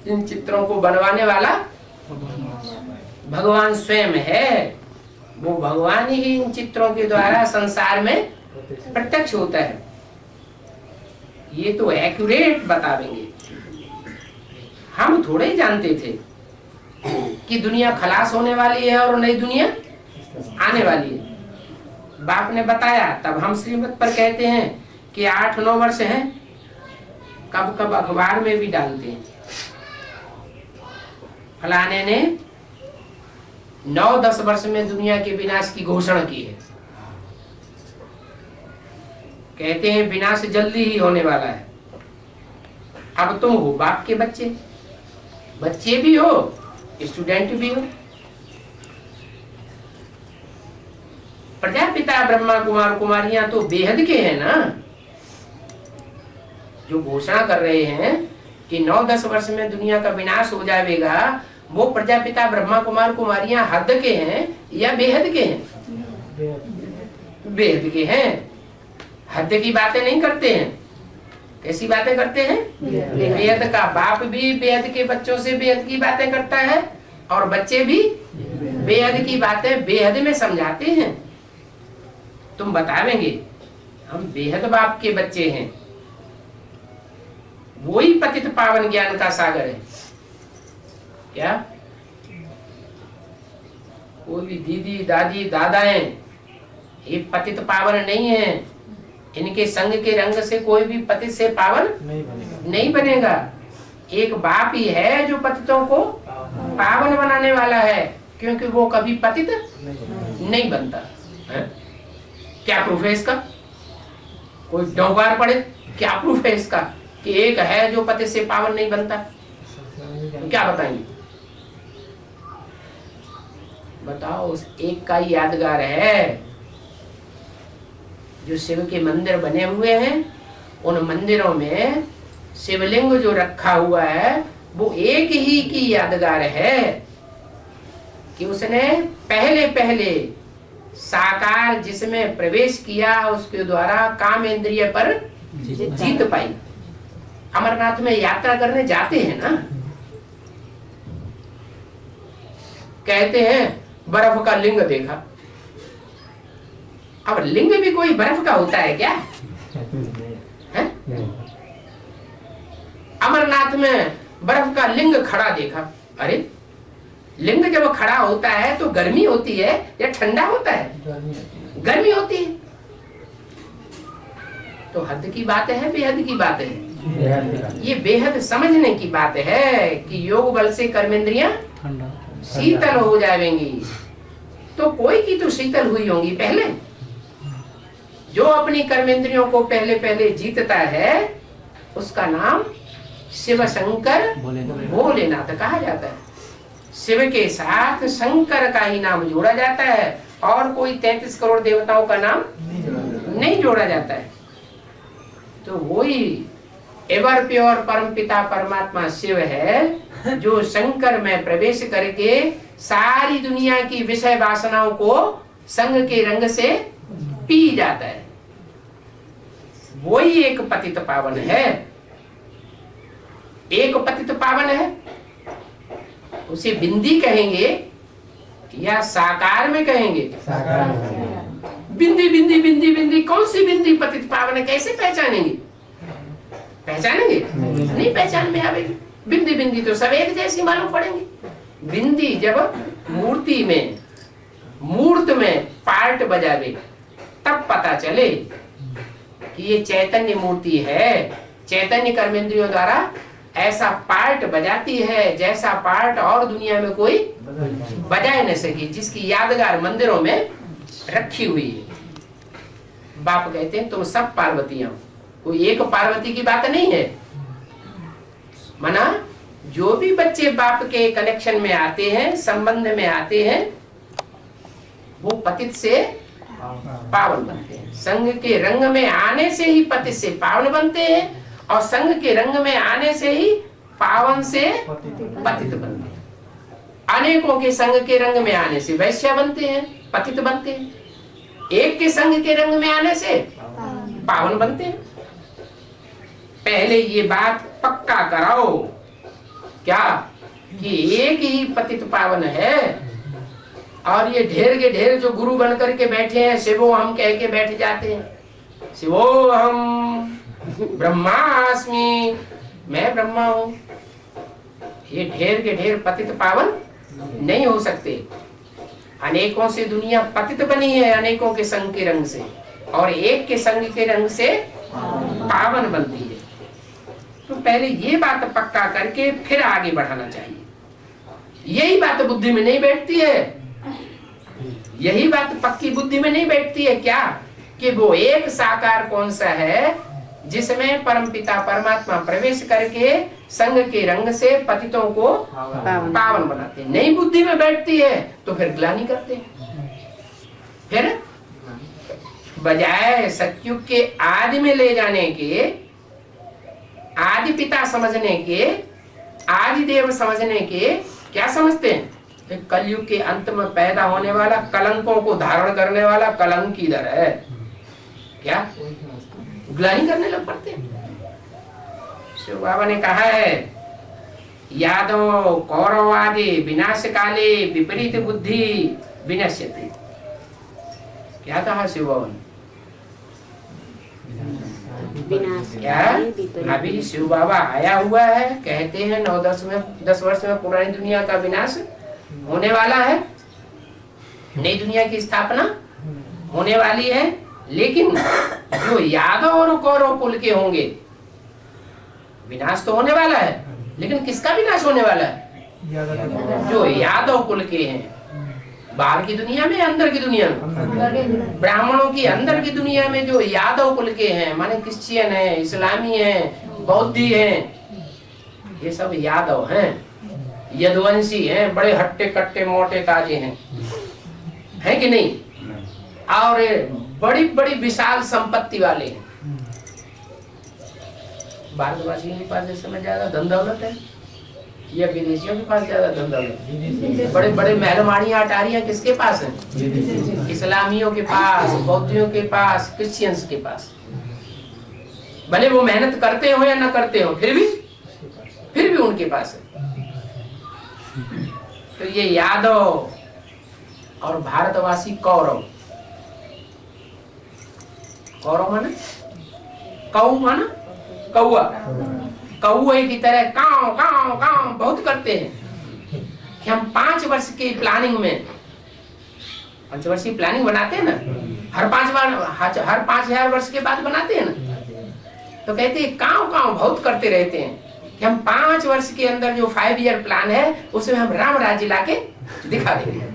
इन चित्रों को बनवाने वाला भगवान स्वयं है। वो भगवान ही इन चित्रों के द्वारा संसार में प्रत्यक्ष होता है। ये तो एक्यूरेट बतावेंगे। हम थोड़े ही जानते थे कि दुनिया खलास होने वाली है और नई दुनिया आने वाली है। बाप ने बताया, तब हम श्रीमत पर कहते हैं कि 8-9 वर्ष हैं, कब कब अखबार में भी डालते हैं। फलाने ने 9-10 वर्ष में दुनिया के विनाश की घोषणा की है। कहते हैं विनाश जल्दी ही होने वाला है। अब तुम हो बाप के बच्चे भी हो, स्टूडेंट भी हो। प्रजापिता ब्रह्मा कुमार कुमारियां तो बेहद के हैं ना, जो घोषणा कर रहे हैं कि 9-10 वर्ष में दुनिया का विनाश हो जाएगा। वो प्रजापिता ब्रह्मा कुमार कुमारियां हद के हैं या बेहद के हैं? बेहद के हैं। हद की बातें नहीं करते हैं। कैसी बातें करते हैं? बेहद का बाप भी बेहद के बच्चों से बेहद की बातें करता है और बच्चे भी बेहद की बातें बेहद में समझाते हैं। तुम बतावेंगे हम बेहद बाप के बच्चे हैं, वही पतित पावन ज्ञान का सागर है। क्या कोई भी दीदी दादी दादाएं ये पतित पावन नहीं है। इनके संग के रंग से कोई भी पतित से पावन नहीं बनेगा। एक बाप ही है जो पतितों को पावन बनाने वाला है, क्योंकि वो कभी पतित नहीं बनता है। क्या प्रूफ है इसका? कोई डौगार पड़े, क्या प्रूफ है इसका कि एक है जो पतित से पावन नहीं बनता? तो क्या बताएंगे? बताओ। उस एक का ही यादगार है। जो शिव के मंदिर बने हुए हैं, उन मंदिरों में शिवलिंग जो रखा हुआ है वो एक ही की यादगार है कि उसने पहले पहले साकार जिसमें प्रवेश किया उसके द्वारा काम इंद्रिय पर जीत पाई। अमरनाथ में यात्रा करने जाते हैं ना, कहते हैं बर्फ का लिंग देखा। अब लिंग भी कोई बर्फ का होता है क्या? है? अमरनाथ में बर्फ का लिंग खड़ा देखा। अरे लिंग जब खड़ा होता है तो गर्मी होती है या ठंडा होता है? गर्मी होती है। तो हद की बात है, बेहद की बात है। ये बेहद समझने की बात है कि योग बल से कर्मेंद्रियां शीतल हो जाएंगी। तो कोई की तो शीतल हुई होंगी पहले। जो अपनी कर्मेंद्रियों को पहले पहले जीतता है उसका नाम शिव शंकर भोलेनाथ कहा जाता है। शिव के साथ शंकर का ही नाम जोड़ा जाता है और कोई 33 करोड़ देवताओं का नाम नहीं जोड़ा जाता है। तो वही एवर प्योर परमपिता परमात्मा शिव है जो शंकर में प्रवेश करके सारी दुनिया की विषय वासनाओं को संग के रंग से पी जाता है। वही एक पतित पावन है। एक पतित पावन है, उसे बिंदी कहेंगे या साकार में कहेंगे? बिंदी बिंदी बिंदी बिंदी, कौन सी बिंदी पतित पावन है? कैसे पहचानेंगे? पहचानेंगे नहीं, पहचान में आवेगी। बिंदी बिंदी तो सब एक जैसी मालूम पड़ेंगे। बिंदी जब मूर्ति में मूर्त में पार्ट बजावे तब पता चले कि ये चैतन्य मूर्ति है। चैतन्य कर्मेंद्रियों द्वारा ऐसा पार्ट बजाती है जैसा पार्ट और दुनिया में कोई बजा न सके, जिसकी यादगार मंदिरों में रखी हुई है। बाप कहते हैं तुम सब पार्वतियां, कोई एक पार्वती की बात नहीं है। मना जो भी बच्चे बाप के कनेक्शन में आते हैं, संबंध में आते हैं, वो पतित से पावन बनते हैं। संघ के रंग में आने से ही पतित से पावन बनते हैं और संघ के रंग में आने से ही पावन से पतित बनते हैं। अनेकों के संघ के रंग में आने से वैश्य बनते हैं, पतित बनते हैं। एक के संघ के रंग में आने से पावन बनते हैं। पहले ये बात पक्का कराओ क्या कि एक ही पतित पावन है और ये ढेर के ढेर जो गुरु बन करके बैठे हैं, शिवो हम कह के बैठ जाते हैं। शिवो हम ब्रह्मास्मि, मैं ब्रह्मा हूं। ये ढेर के ढेर पतित पावन नहीं हो सकते। अनेकों से दुनिया पतित बनी है, अनेकों के संग के रंग से, और एक के संग के रंग से पावन बनती है। तो पहले ये बात पक्का करके फिर आगे बढ़ाना चाहिए। यही बात बुद्धि में नहीं बैठती है, यही बात पक्की बुद्धि में नहीं बैठती है क्या कि वो एक साकार कौन सा है जिसमें परमपिता परमात्मा प्रवेश करके संग के रंग से पतितों को पावन बनाते हैं। नहीं बुद्धि में बैठती है तो फिर ग्लानि करते हैं। फिर बजाय सतयुग के आदि में ले जाने के, आदि पिता समझने के, आदि देव समझने के, क्या समझते हैं? कलयुग के अंत में पैदा होने वाला कलंकों को धारण करने वाला कलंक इधर है क्या? ग्लानि करने लग पड़ते हैं। शिव बाबा ने कहा है यादव कौरव आदि विनाश काले विपरीत बुद्धि विनश्यति। क्या कहा शिव बाबा ने? विनाश क्या काले विपरीत अभी शिव बाबा आया हुआ है, कहते हैं 9-10 वर्ष में पुरानी दुनिया का विनाश होने वाला है, नई दुनिया की स्थापना होने वाली है। लेकिन जो यादव और कौरव कुल के होंगे, विनाश तो होने वाला है, लेकिन किसका विनाश होने वाला है? जो यादव कुल के हैं। बाहर की दुनिया में, अंदर की दुनिया में, ब्राह्मणों की अंदर की दुनिया में जो यादव कुल के हैं, माने क्रिश्चियन है, इस्लामी है, बौद्धि है, ये सब यादव हैं, यदुवंशी हैं, बड़े हट्टे कट्टे मोटे ताजे हैं कि नहीं? और बड़ी बड़ी विशाल संपत्ति वाले हैं। भारतवासियों के पास इस समय ज्यादा धन दौलत है या विदेशियों के पास ज्यादा धन दौलत? बड़े बड़े महलमाड़ियां अटारियां किसके पास हैं? इस्लामियों के पास, बौद्धियों के पास, क्रिश्चियंस के पास। भले वो मेहनत करते हो या ना करते हो, फिर भी उनके पास है। तो ये यादव और भारतवासी कौरव, कौरव माना कौ माना कौआ, कौए की तरह काव काव काव बहुत करते हैं कि हम 5 वर्ष की प्लानिंग में, 5 वर्ष की प्लानिंग बनाते हैं ना, हर 5,000 वर्ष के बाद बनाते हैं ना, तो कहते हैं काव काव बहुत करते रहते हैं कि हम 5 वर्ष के अंदर जो 5 ईयर प्लान है उसमें हम राम राज्य लाके दिखा देंगे।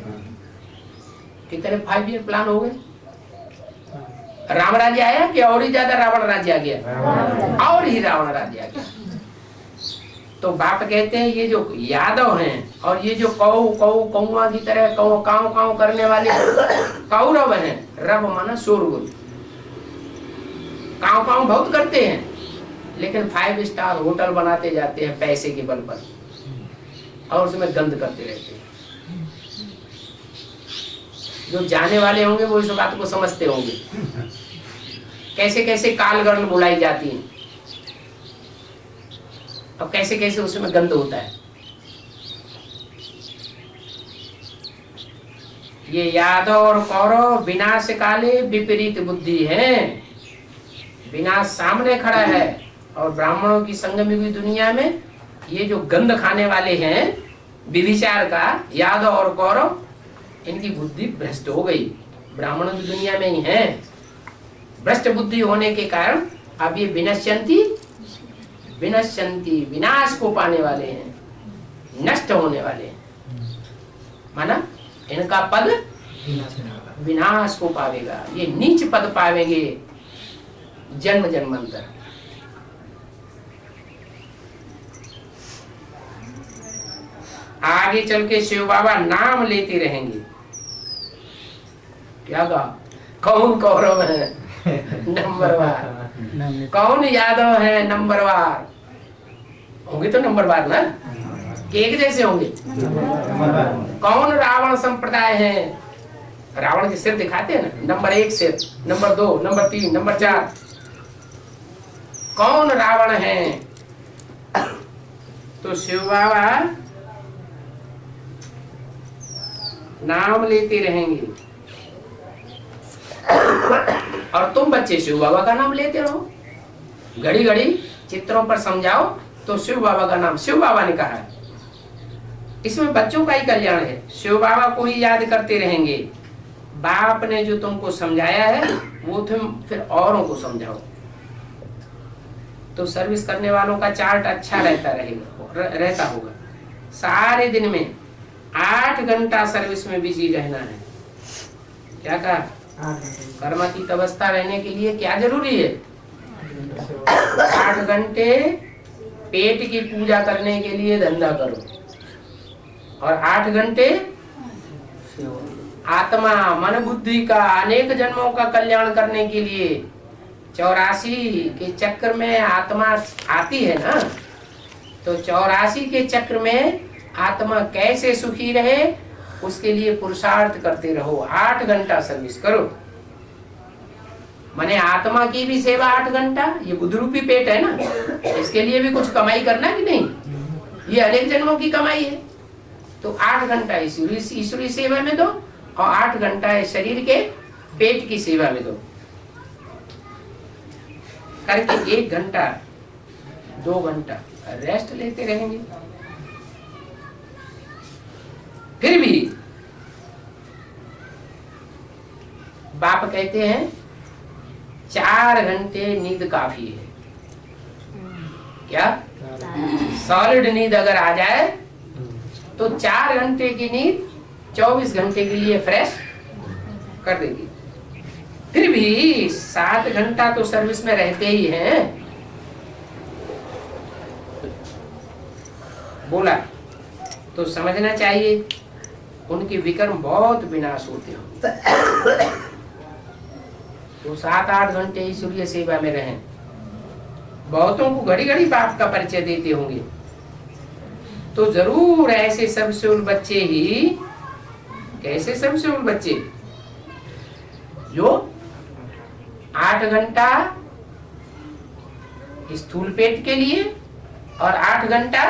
कितने 5 ईयर प्लान हो गए? राम राज्य आया कि और ही ज्यादा रावण राज्य आ गया? और ही रावण राज्य आ गया। तो बाप कहते हैं ये जो यादव हैं और ये जो कौआ की तरह काव काव करने वाले कौरव हैं, रब माना शोरगुल, काव काव बहुत करते हैं, लेकिन 5 स्टार होटल बनाते जाते हैं पैसे के बल पर और उसमें गंद करते रहते हैं। जो जाने वाले होंगे वो इस बात को समझते होंगे, कैसे कैसे काल गर्ल बुलाई जाती है और कैसे कैसे उसमें गंद होता है। ये यादव और कौरव विनाश काले विपरीत बुद्धि है। विनाश सामने खड़ा है और ब्राह्मणों की संगम युगी दुनिया में ये जो गंद खाने वाले हैं विभिचार का, यादव और कौरव, इनकी बुद्धि भ्रष्ट हो गई, ब्राह्मणों की दुनिया में ही है। भ्रष्ट बुद्धि होने के कारण अब ये विनश्यंती विनाश को पाने वाले हैं, नष्ट होने वाले हैं, माना इनका पद विनाश को पावेगा, ये नीच पद पावेंगे जन्म जन्मांतर। आगे चल के शिव बाबा नाम लेते रहेंगे। क्या कहा? कौन कौरव है नंबरवार, कौन यादव है नंबरवार, होंगे तो नंबरवार ना, एक जैसे होंगे। कौन रावण संप्रदाय है, रावण के सिर दिखाते हैं ना, नंबर 1 सिर, नंबर 2, नंबर 3, नंबर 4, कौन रावण है? तो शिव बाबा नाम लेते रहेंगे और तुम बच्चे शिव बाबा का नाम लेते रहो, घड़ी घड़ी चित्रों पर समझाओ तो शिव बाबा का नाम, शिव बाबा ने कहा है, इसमें बच्चों का ही कल्याण है। शिव बाबा को ही याद करते रहेंगे। बाप ने जो तुमको समझाया है वो तुम फिर औरों को समझाओ, तो सर्विस करने वालों का चार्ट अच्छा रहता होगा। सारे दिन में 8 घंटा सर्विस में बिजी रहना है। क्या कहा? कर्मातीत अवस्था रहने के लिए क्या जरूरी है? 8 घंटे पेट की पूजा करने के लिए धंधा करो और 8 घंटे आत्मा मन बुद्धि का अनेक जन्मों का कल्याण करने के लिए। 84 के चक्र में आत्मा आती है ना, तो 84 के चक्र में आत्मा कैसे सुखी रहे उसके लिए पुरुषार्थ करते रहो। 8 घंटा सर्विस करो, माने आत्मा की भी सेवा 8 घंटा। ये बुद्ध रूपी पेट है ना, इसके लिए भी कुछ कमाई करना कि नहीं, ये अनेक जन्मों की कमाई है। तो 8 घंटा ईश्वरीय सेवा में दो और 8 घंटा शरीर के पेट की सेवा में दो। करके 1 घंटा 2 घंटा रेस्ट लेते रहेंगे। फिर भी बाप कहते हैं 4 घंटे नींद काफी है। क्या सॉलिड नींद अगर आ जाए तो 4 घंटे की नींद 24 घंटे के लिए फ्रेश कर देगी। फिर भी 7 घंटा तो सर्विस में रहते ही हैं। बोला तो समझना चाहिए उनके विकर्म बहुत विनाश होते हो। तो 7-8 घंटे ईश्वरीय सेवा में रहें। बहुतों को घड़ी घड़ी बाप का परिचय देते होंगे, तो जरूर ऐसे सबसेउल बच्चे ही, कैसे सबसेउल बच्चे जो 8 घंटा स्थूल पेट के लिए और 8 घंटा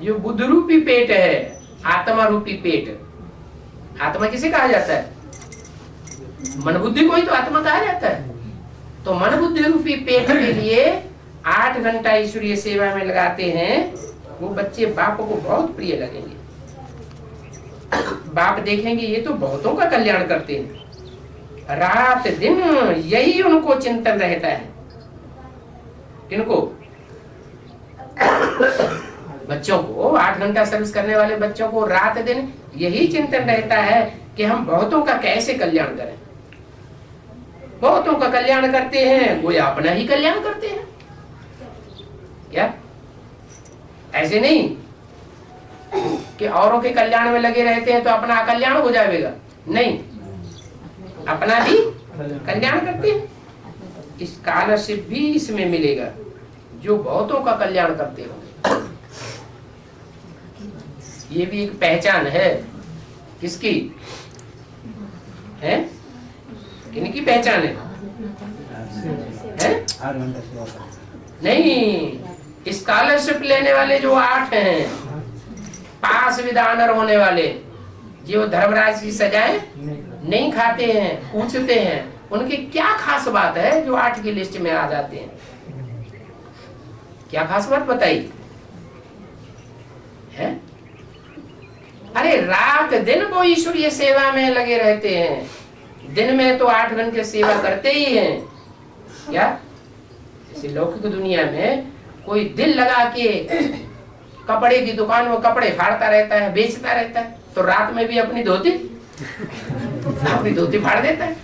जो बुद्ध रूपी पेट है, आत्मा रूपी पेट। आत्मा किसे कहा जाता है? मन बुद्धि को ही तो आत्मा कहा जाता है। तो मन बुद्धि रूपी पेट के लिए 8 घंटा ईश्वरीय सेवा में लगाते हैं। वो बच्चे बाप को बहुत प्रिय लगेंगे। बाप देखेंगे ये तो बहुतों का कल्याण करते हैं। रात दिन यही उनको चिंतन रहता है। किनको? बच्चों को, 8 घंटा सर्विस करने वाले बच्चों को रात दिन यही चिंतन रहता है कि हम बहुतों का कैसे कल्याण करें। बहुतों का कल्याण करते हैं, वो अपना ही कल्याण करते हैं। क्या ऐसे नहीं कि औरों के कल्याण में लगे रहते हैं तो अपना अकल्याण हो जाएगा? नहीं, अपना भी कल्याण करते हैं। स्कॉलरशिप भी इसमें मिलेगा जो बहुतों का कल्याण करते हो। ये भी एक पहचान है। किसकी है? किनकी पहचान है? नहीं, स्कॉलरशिप लेने वाले जो 8 हैं, पास विद ऑनर होने वाले, जो धर्मराज की सजाएं नहीं खाते हैं, पूछते हैं, उनकी क्या खास बात है जो 8 की लिस्ट में आ जाते हैं? क्या खास बात बताइए? है? अरे रात दिन वो ईश्वरीय सेवा में लगे रहते हैं। दिन में तो 8 घंटे सेवा करते ही हैं। क्या जैसे लौकिक दुनिया में कोई दिल लगा के कपड़े की दुकान में कपड़े फाड़ता रहता है, बेचता रहता है, तो रात में भी अपनी धोती फाड़ देता है।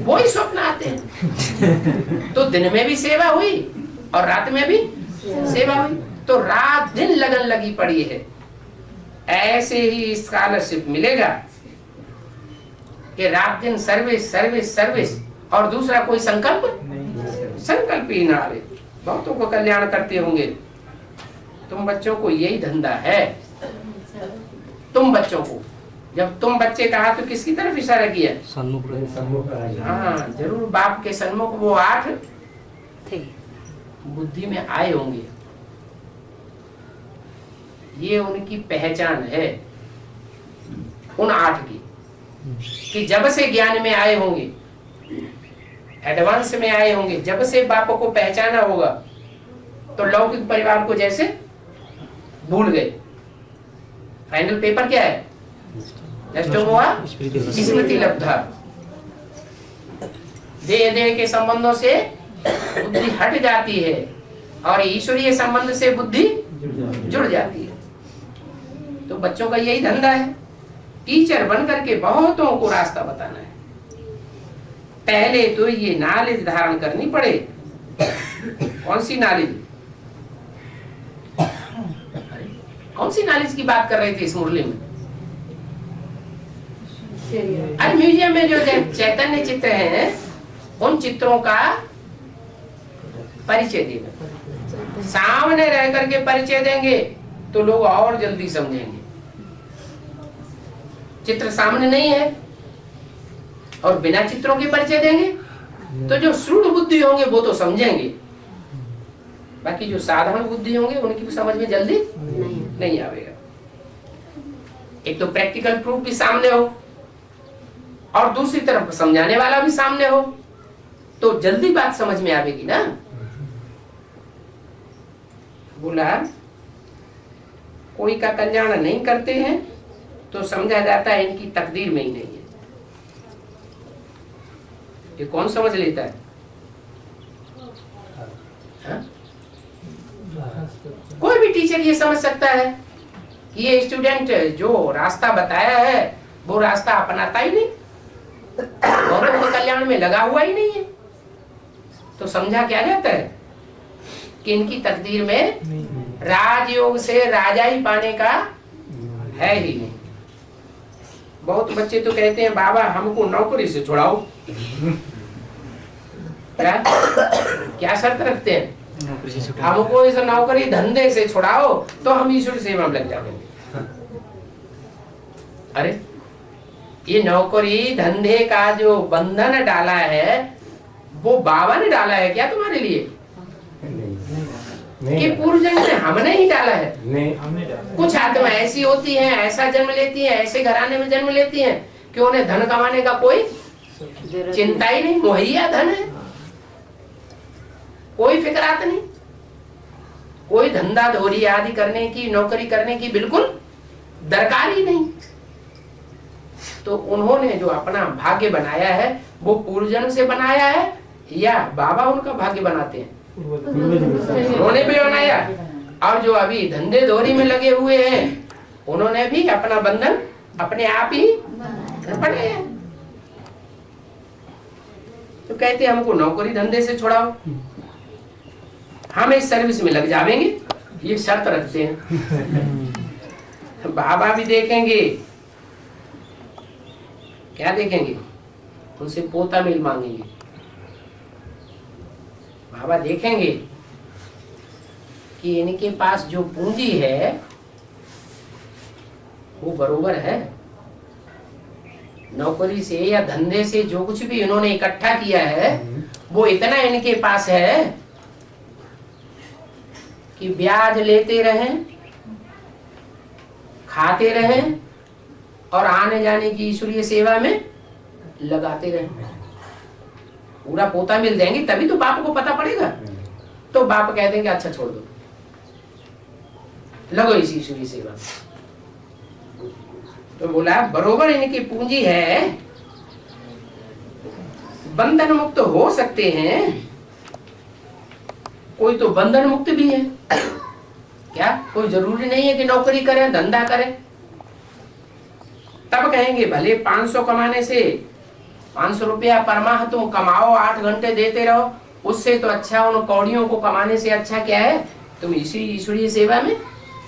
वही स्वप्न आते हैं। तो दिन में भी सेवा हुई और रात में भी सेवा हुई, तो रात दिन लगन लगी पड़ी है। ऐसे ही स्कॉलरशिप मिलेगा कि रात दिन सर्विस सर्विस सर्विस, और दूसरा कोई संकल्प ही ना आवे। बहुतों को कल्याण करते होंगे। तुम बच्चों को यही धंधा है। तुम बच्चों को, जब तुम बच्चे कहा तो किसकी तरफ इशारा किया? सन्मुख। हाँ, जरूर बाप के सन्मुख वो 8 बुद्धि में आए होंगे। ये उनकी पहचान है उन 8 की, कि जब से ज्ञान में आए होंगे, एडवांस में आए होंगे, जब से बाप को पहचाना होगा, तो लौकिक परिवार को जैसे भूल गए। फाइनल पेपर क्या है? स्मृति लब्धा। देह के संबंधों से बुद्धि हट जाती है और ईश्वरीय संबंध से बुद्धि जुड़ जाती है। तो बच्चों का यही धंधा है, टीचर बन करके बहुतों को रास्ता बताना है। पहले तो ये नॉलेज धारण करनी पड़े। कौन सी नॉलेज? कौन सी नॉलेज की बात कर रहे थे इस मुरली में? अरे म्यूजियम में जो चैतन्य चित्र हैं, उन चित्रों का परिचय देना। सामने रह करके परिचय देंगे तो लोग और जल्दी समझेंगे। चित्र सामने नहीं है और बिना चित्रों के परिचय देंगे तो जो श्रूढ़ बुद्धि होंगे वो तो समझेंगे, बाकी जो साधारण बुद्धि होंगे उनकी समझ में जल्दी नहीं आवेगा। एक तो प्रैक्टिकल प्रूफ भी सामने हो और दूसरी तरफ समझाने वाला भी सामने हो, तो जल्दी बात समझ में आवेगी ना। बोला कोई का कल्याण नहीं करते हैं तो समझा जाता है इनकी तकदीर में ही नहीं है। ये कौन समझ लेता है? हाँ? कोई भी टीचर ये समझ सकता है कि ये स्टूडेंट जो रास्ता बताया है वो रास्ता अपनाता ही नहीं, गौतम के कल्याण में लगा हुआ ही नहीं है। तो समझा क्या जाता है कि इनकी तकदीर में राजयोग से राजाई पाने का है ही नहीं। बहुत बच्चे तो कहते हैं बाबा हमको नौकरी से छुड़ाओ। क्या शर्त रखते हैं? हमको इस नौकरी धंधे से छुड़ाओ तो हम ईश्वर सेवा में लग जाएंगे। अरे ये नौकरी धंधे का जो बंधन डाला है वो बाबा ने डाला है क्या तुम्हारे लिए? कि पूर्व जन्म में हमने ही डाला है? कुछ आत्मा ऐसी होती हैं, ऐसा जन्म लेती हैं, ऐसे घराने में जन्म लेती हैं कि उन्हें धन कमाने का कोई चिंता ही नहीं, मुहैया धन है, कोई फिक्रात नहीं, कोई धंधा धोरी आदि करने की, नौकरी करने की बिल्कुल दरकार ही नहीं। तो उन्होंने जो अपना भाग्य बनाया है वो पूर्व जन्म से बनाया है या बाबा उनका भाग्य बनाते हैं? उन्होंने भी बनाया। और जो अभी धंधे धोरी में लगे हुए हैं उन्होंने भी अपना बंधन अपने आप ही बनाया। तो कहते हैं हमको नौकरी धंधे से छुड़ाओ, हम इस सर्विस में लग जाएंगे, ये शर्त रखते हैं। बाबा भी देखेंगे, क्या देखेंगे? उनसे पोता मिल मांगेंगे। बाबा देखेंगे कि इनके पास जो पूंजी है वो बरोबर है। नौकरी से या धंधे से जो कुछ भी इन्होंने इकट्ठा किया है वो इतना इनके पास है कि ब्याज लेते रहें, खाते रहें और आने जाने की ईश्वरीय सेवा में लगाते रहें। पूरा पोता मिल देंगे तभी तो बाप को पता पड़ेगा। तो बाप कह देंगे अच्छा छोड़ दो, लगो इसी ईश्वरीय सेवा। तो बोला बरोबर इनकी पूंजी है, बंधन मुक्त हो सकते हैं, कोई तो बंधन मुक्त भी है। क्या कोई जरूरी नहीं है कि नौकरी करें, धंधा करें। तब कहेंगे भले 500 कमाने से 500 रुपया परमाह तुम कमाओ, 8 घंटे देते रहो, उससे तो अच्छा उन कौड़ियों को कमाने से अच्छा क्या है तुम इसी ईश्वरीय सेवा में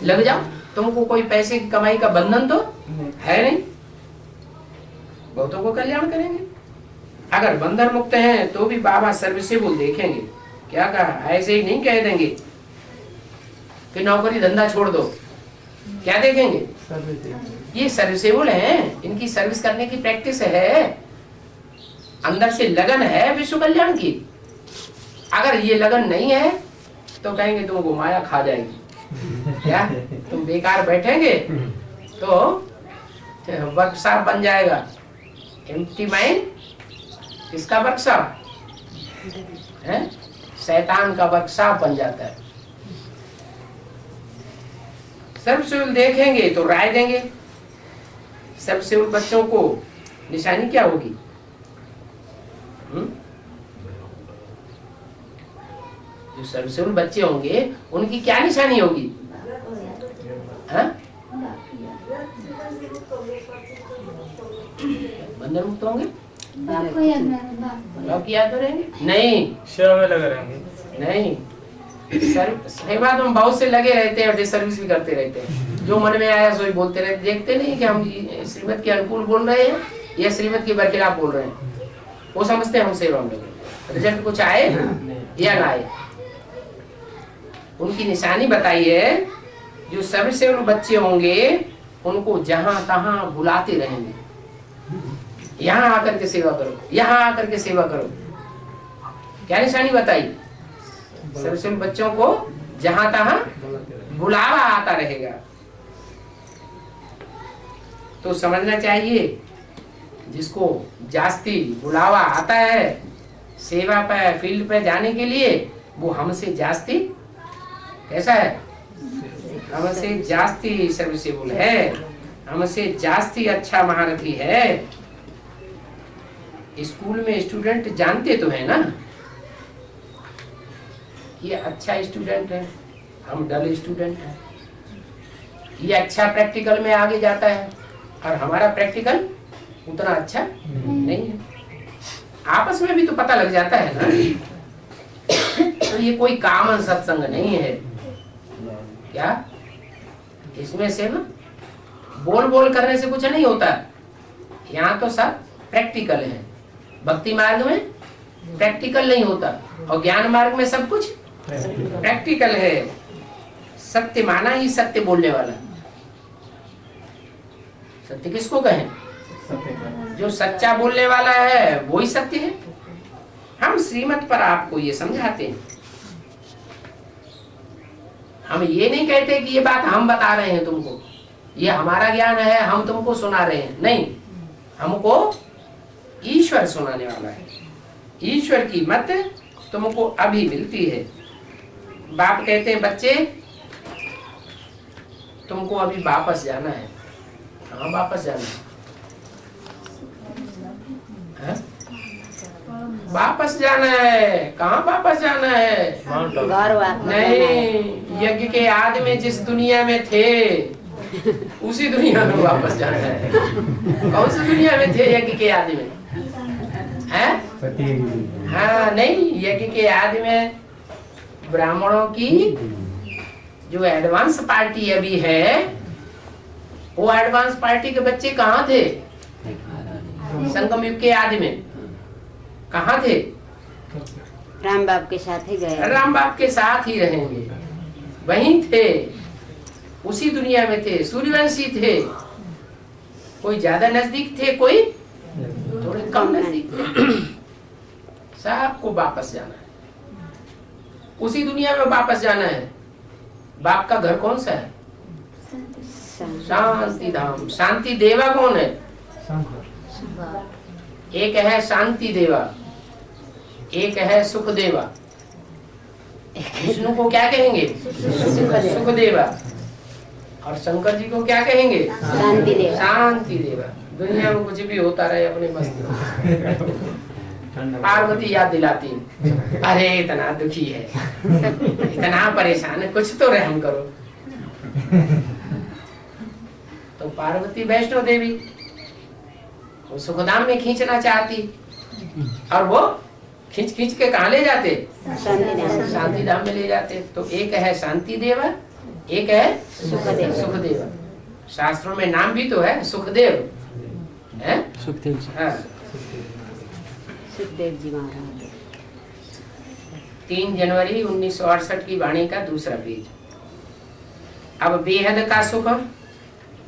लग जाओ। तुमको कोई पैसे की कमाई का बंधन तो है नहीं, बहुतों को कल्याण करेंगे। अगर बंधन मुक्त हैं तो भी बाबा सर्विसेबल देखेंगे। क्या कहा? ऐसे ही नहीं कह देंगे कि नौकरी धंधा छोड़ दो। क्या देखेंगे? ये सर्विसेबल हैं, इनकी सर्विस करने की प्रैक्टिस है, अंदर से लगन है विश्व कल्याण की। अगर ये लगन नहीं है तो कहेंगे तुमको माया खा जाएगी। क्या तुम बेकार बैठेंगे तो वर्कशॉप बन जाएगा। एम्प्टी माइंड किसका वर्कशॉप है? शैतान का वर्कशॉप बन जाता है। सर्वसेवल देखेंगे तो राय देंगे। सर्वसेवल बच्चों को निशानी क्या होगी? जो सर्वसेवल बच्चे होंगे उनकी क्या निशानी होगी? बंधन मुक्त होंगे, बाप याद रहेंगे नहीं, सेवा में लगे रहेंगे नहीं। सेवा तो हम बहुत से लगे रहते हैं और सर्विस भी करते रहते हैं। जो मन में आया सो ही बोलते रहते। देखते नहीं कि हम श्रीमत के अनुकूल बोल रहे हैं या श्रीमत के बरखिलाफ बोल रहे हैं। वो समझते हैं हम सेवा में लगे। रिजल्ट कुछ आए या ना आए, उनकी निशानी बताइए। जो सर्वसेवल बच्चे होंगे उनको जहां तहां बुलाते रहेंगे, यहाँ आकर के सेवा करो, यहाँ आकर के सेवा करो। क्या निशानी बताई? सर्वसेवल बच्चों को जहां तहां बुलावा आता रहेगा। तो समझना चाहिए जिसको जास्ती बुलावा आता है सेवा पर फील्ड पर जाने के लिए वो हमसे जास्ती कैसा है, हमसे जास्ती सर्विसेबल है, हमसे जास्ती अच्छा महारथी है। स्कूल में स्टूडेंट जानते तो है ना ये अच्छा स्टूडेंट है, हम डल स्टूडेंट हैं। ये अच्छा प्रैक्टिकल में आगे जाता है और हमारा प्रैक्टिकल उतना अच्छा नहीं है। आपस में भी तो पता लग जाता है ना। तो ये कोई कॉमन सत्संग नहीं है क्या, इसमें से ना बोल बोल करने से कुछ नहीं होता। यहाँ तो सब प्रैक्टिकल है। भक्ति मार्ग में प्रैक्टिकल नहीं होता और ज्ञान मार्ग में सब कुछ प्रैक्टिकल है। सत्य माना ही सत्य बोलने वाला। सत्य किसको कहें, जो सच्चा बोलने वाला है वो ही सत्य है। हम श्रीमत पर आपको ये समझाते हैं, हम ये नहीं कहते कि ये बात हम बता रहे हैं तुमको, ये हमारा ज्ञान है हम तुमको सुना रहे हैं, नहीं, हमको ईश्वर सुनाने वाला है। ईश्वर की मत तुमको अभी मिलती है। बाप कहते हैं बच्चे तुमको अभी वापस जाना है। कहाँ वापस जाना है? वापस जाना है। कहाँ वापस जाना है? नहीं, यज्ञ के आदि में जिस दुनिया में थे उसी दुनिया में वापस जाना है। कौन सी दुनिया में थे यज्ञ के आदि में? हैं? हाँ नहीं, यज्ञ के आदि में ब्राह्मणों की जो एडवांस पार्टी अभी है, वो एडवांस पार्टी के बच्चे कहाँ थे? संगम युग के आदि में कहाँ थे? राम बाप के साथ ही गए। राम बाप के साथ ही रहेंगे, वहीं थे, उसी दुनिया में थे, सूर्यवंशी थे। कोई ज्यादा नजदीक थे, कोई थोड़े कम नजदीक थे। सबको वापस जाना है, उसी दुनिया में वापस जाना है। बाप का घर कौन सा है? शांति धाम। शांति देवा कौन है? एक है शांति देवा, एक है सुख देवा। विष्णु को क्या कहेंगे? सुख देवा। और शंकर जी को क्या कहेंगे? शांति देवा। शांति देवा। दुनिया में कुछ भी होता रहे अपने मस्ती। पार्वती याद दिलाती, अरे इतना दुखी है, इतना परेशान है, कुछ तो रहम करो। तो पार्वती वैष्णो देवी वो सुखधाम में खींचना चाहती, और वो खींच खींच के कहाँ ले जाते? शांति धाम में ले जाते। तो एक है शांति देवा, एक है सुखदेव। शास्त्रों में नाम भी तो है सुखदेव, है? सुखदेव जी। हाँ। सुखदेव जी महाराज। 3 जनवरी 1968 की वाणी का दूसरा पेज। अब बेहद का सुख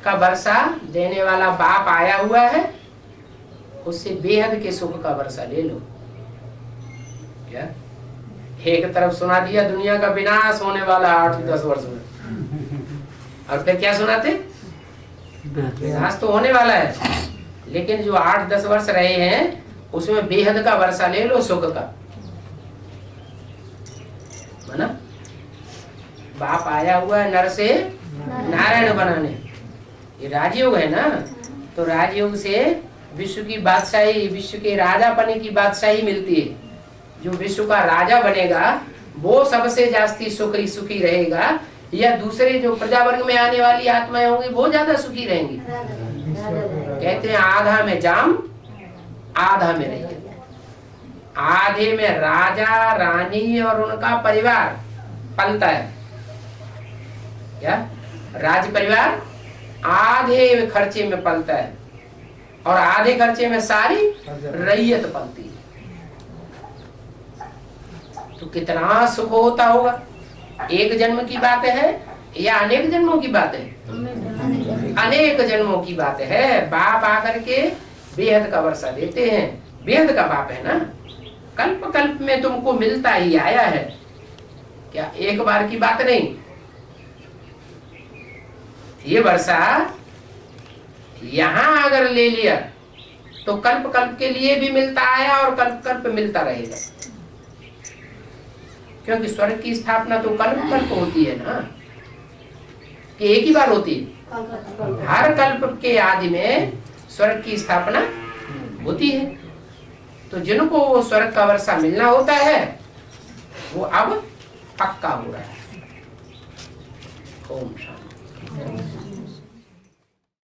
का वर्षा देने वाला बाप आया हुआ है, उससे बेहद के सुख का वर्षा ले लो। क्या एक तरफ सुना दिया दुनिया का विनाश होने वाला 8-10 वर्ष में, और फिर क्या सुनाते? विनाश तो होने वाला है, लेकिन जो 8-10 वर्ष रहे हैं उसमें बेहद का वर्षा ले लो, सुख का। है ना? बाप आया हुआ है नर से नारायण बनाने। ये राजयोग है ना, तो राजयोग से विश्व की बादशाही, विश्व के राजा बने की बादशाही मिलती है। जो विश्व का राजा बनेगा वो सबसे जास्ती सुखी रहेगा, या दूसरे जो प्रजा वर्ग में आने वाली आत्माएं होंगी वो ज्यादा सुखी रहेंगी। कहते हैं आधा में जाम आधा में नहीं। आधे में राजा रानी और उनका परिवार पलता है। क्या? राज परिवार आधे खर्चे में पलता है, और आधे खर्चे में सारी रैयत पलती है। तो कितना सुख होता होगा। एक जन्म की बात है या अनेक जन्मों की बात है? अनेक जन्मों की बात है। बाप आकर के बेहद का वर्षा देते हैं। बेहद का बाप है ना, कल्प कल्प में तुमको मिलता ही आया है। क्या एक बार की बात नहीं? ये वर्षा यहाँ अगर ले लिया तो कल्प कल्प के लिए भी मिलता आया और कल्प कल्प मिलता रहेगा, क्योंकि स्वर्ग की स्थापना तो कल्प कल्प होती है ना, कि एक ही बार होती है। हर कल्प के आदि में स्वर्ग की स्थापना होती है। तो जिनको वो स्वर्ग का वर्षा मिलना होता है वो अब पक्का हो रहा है। ओम शांति।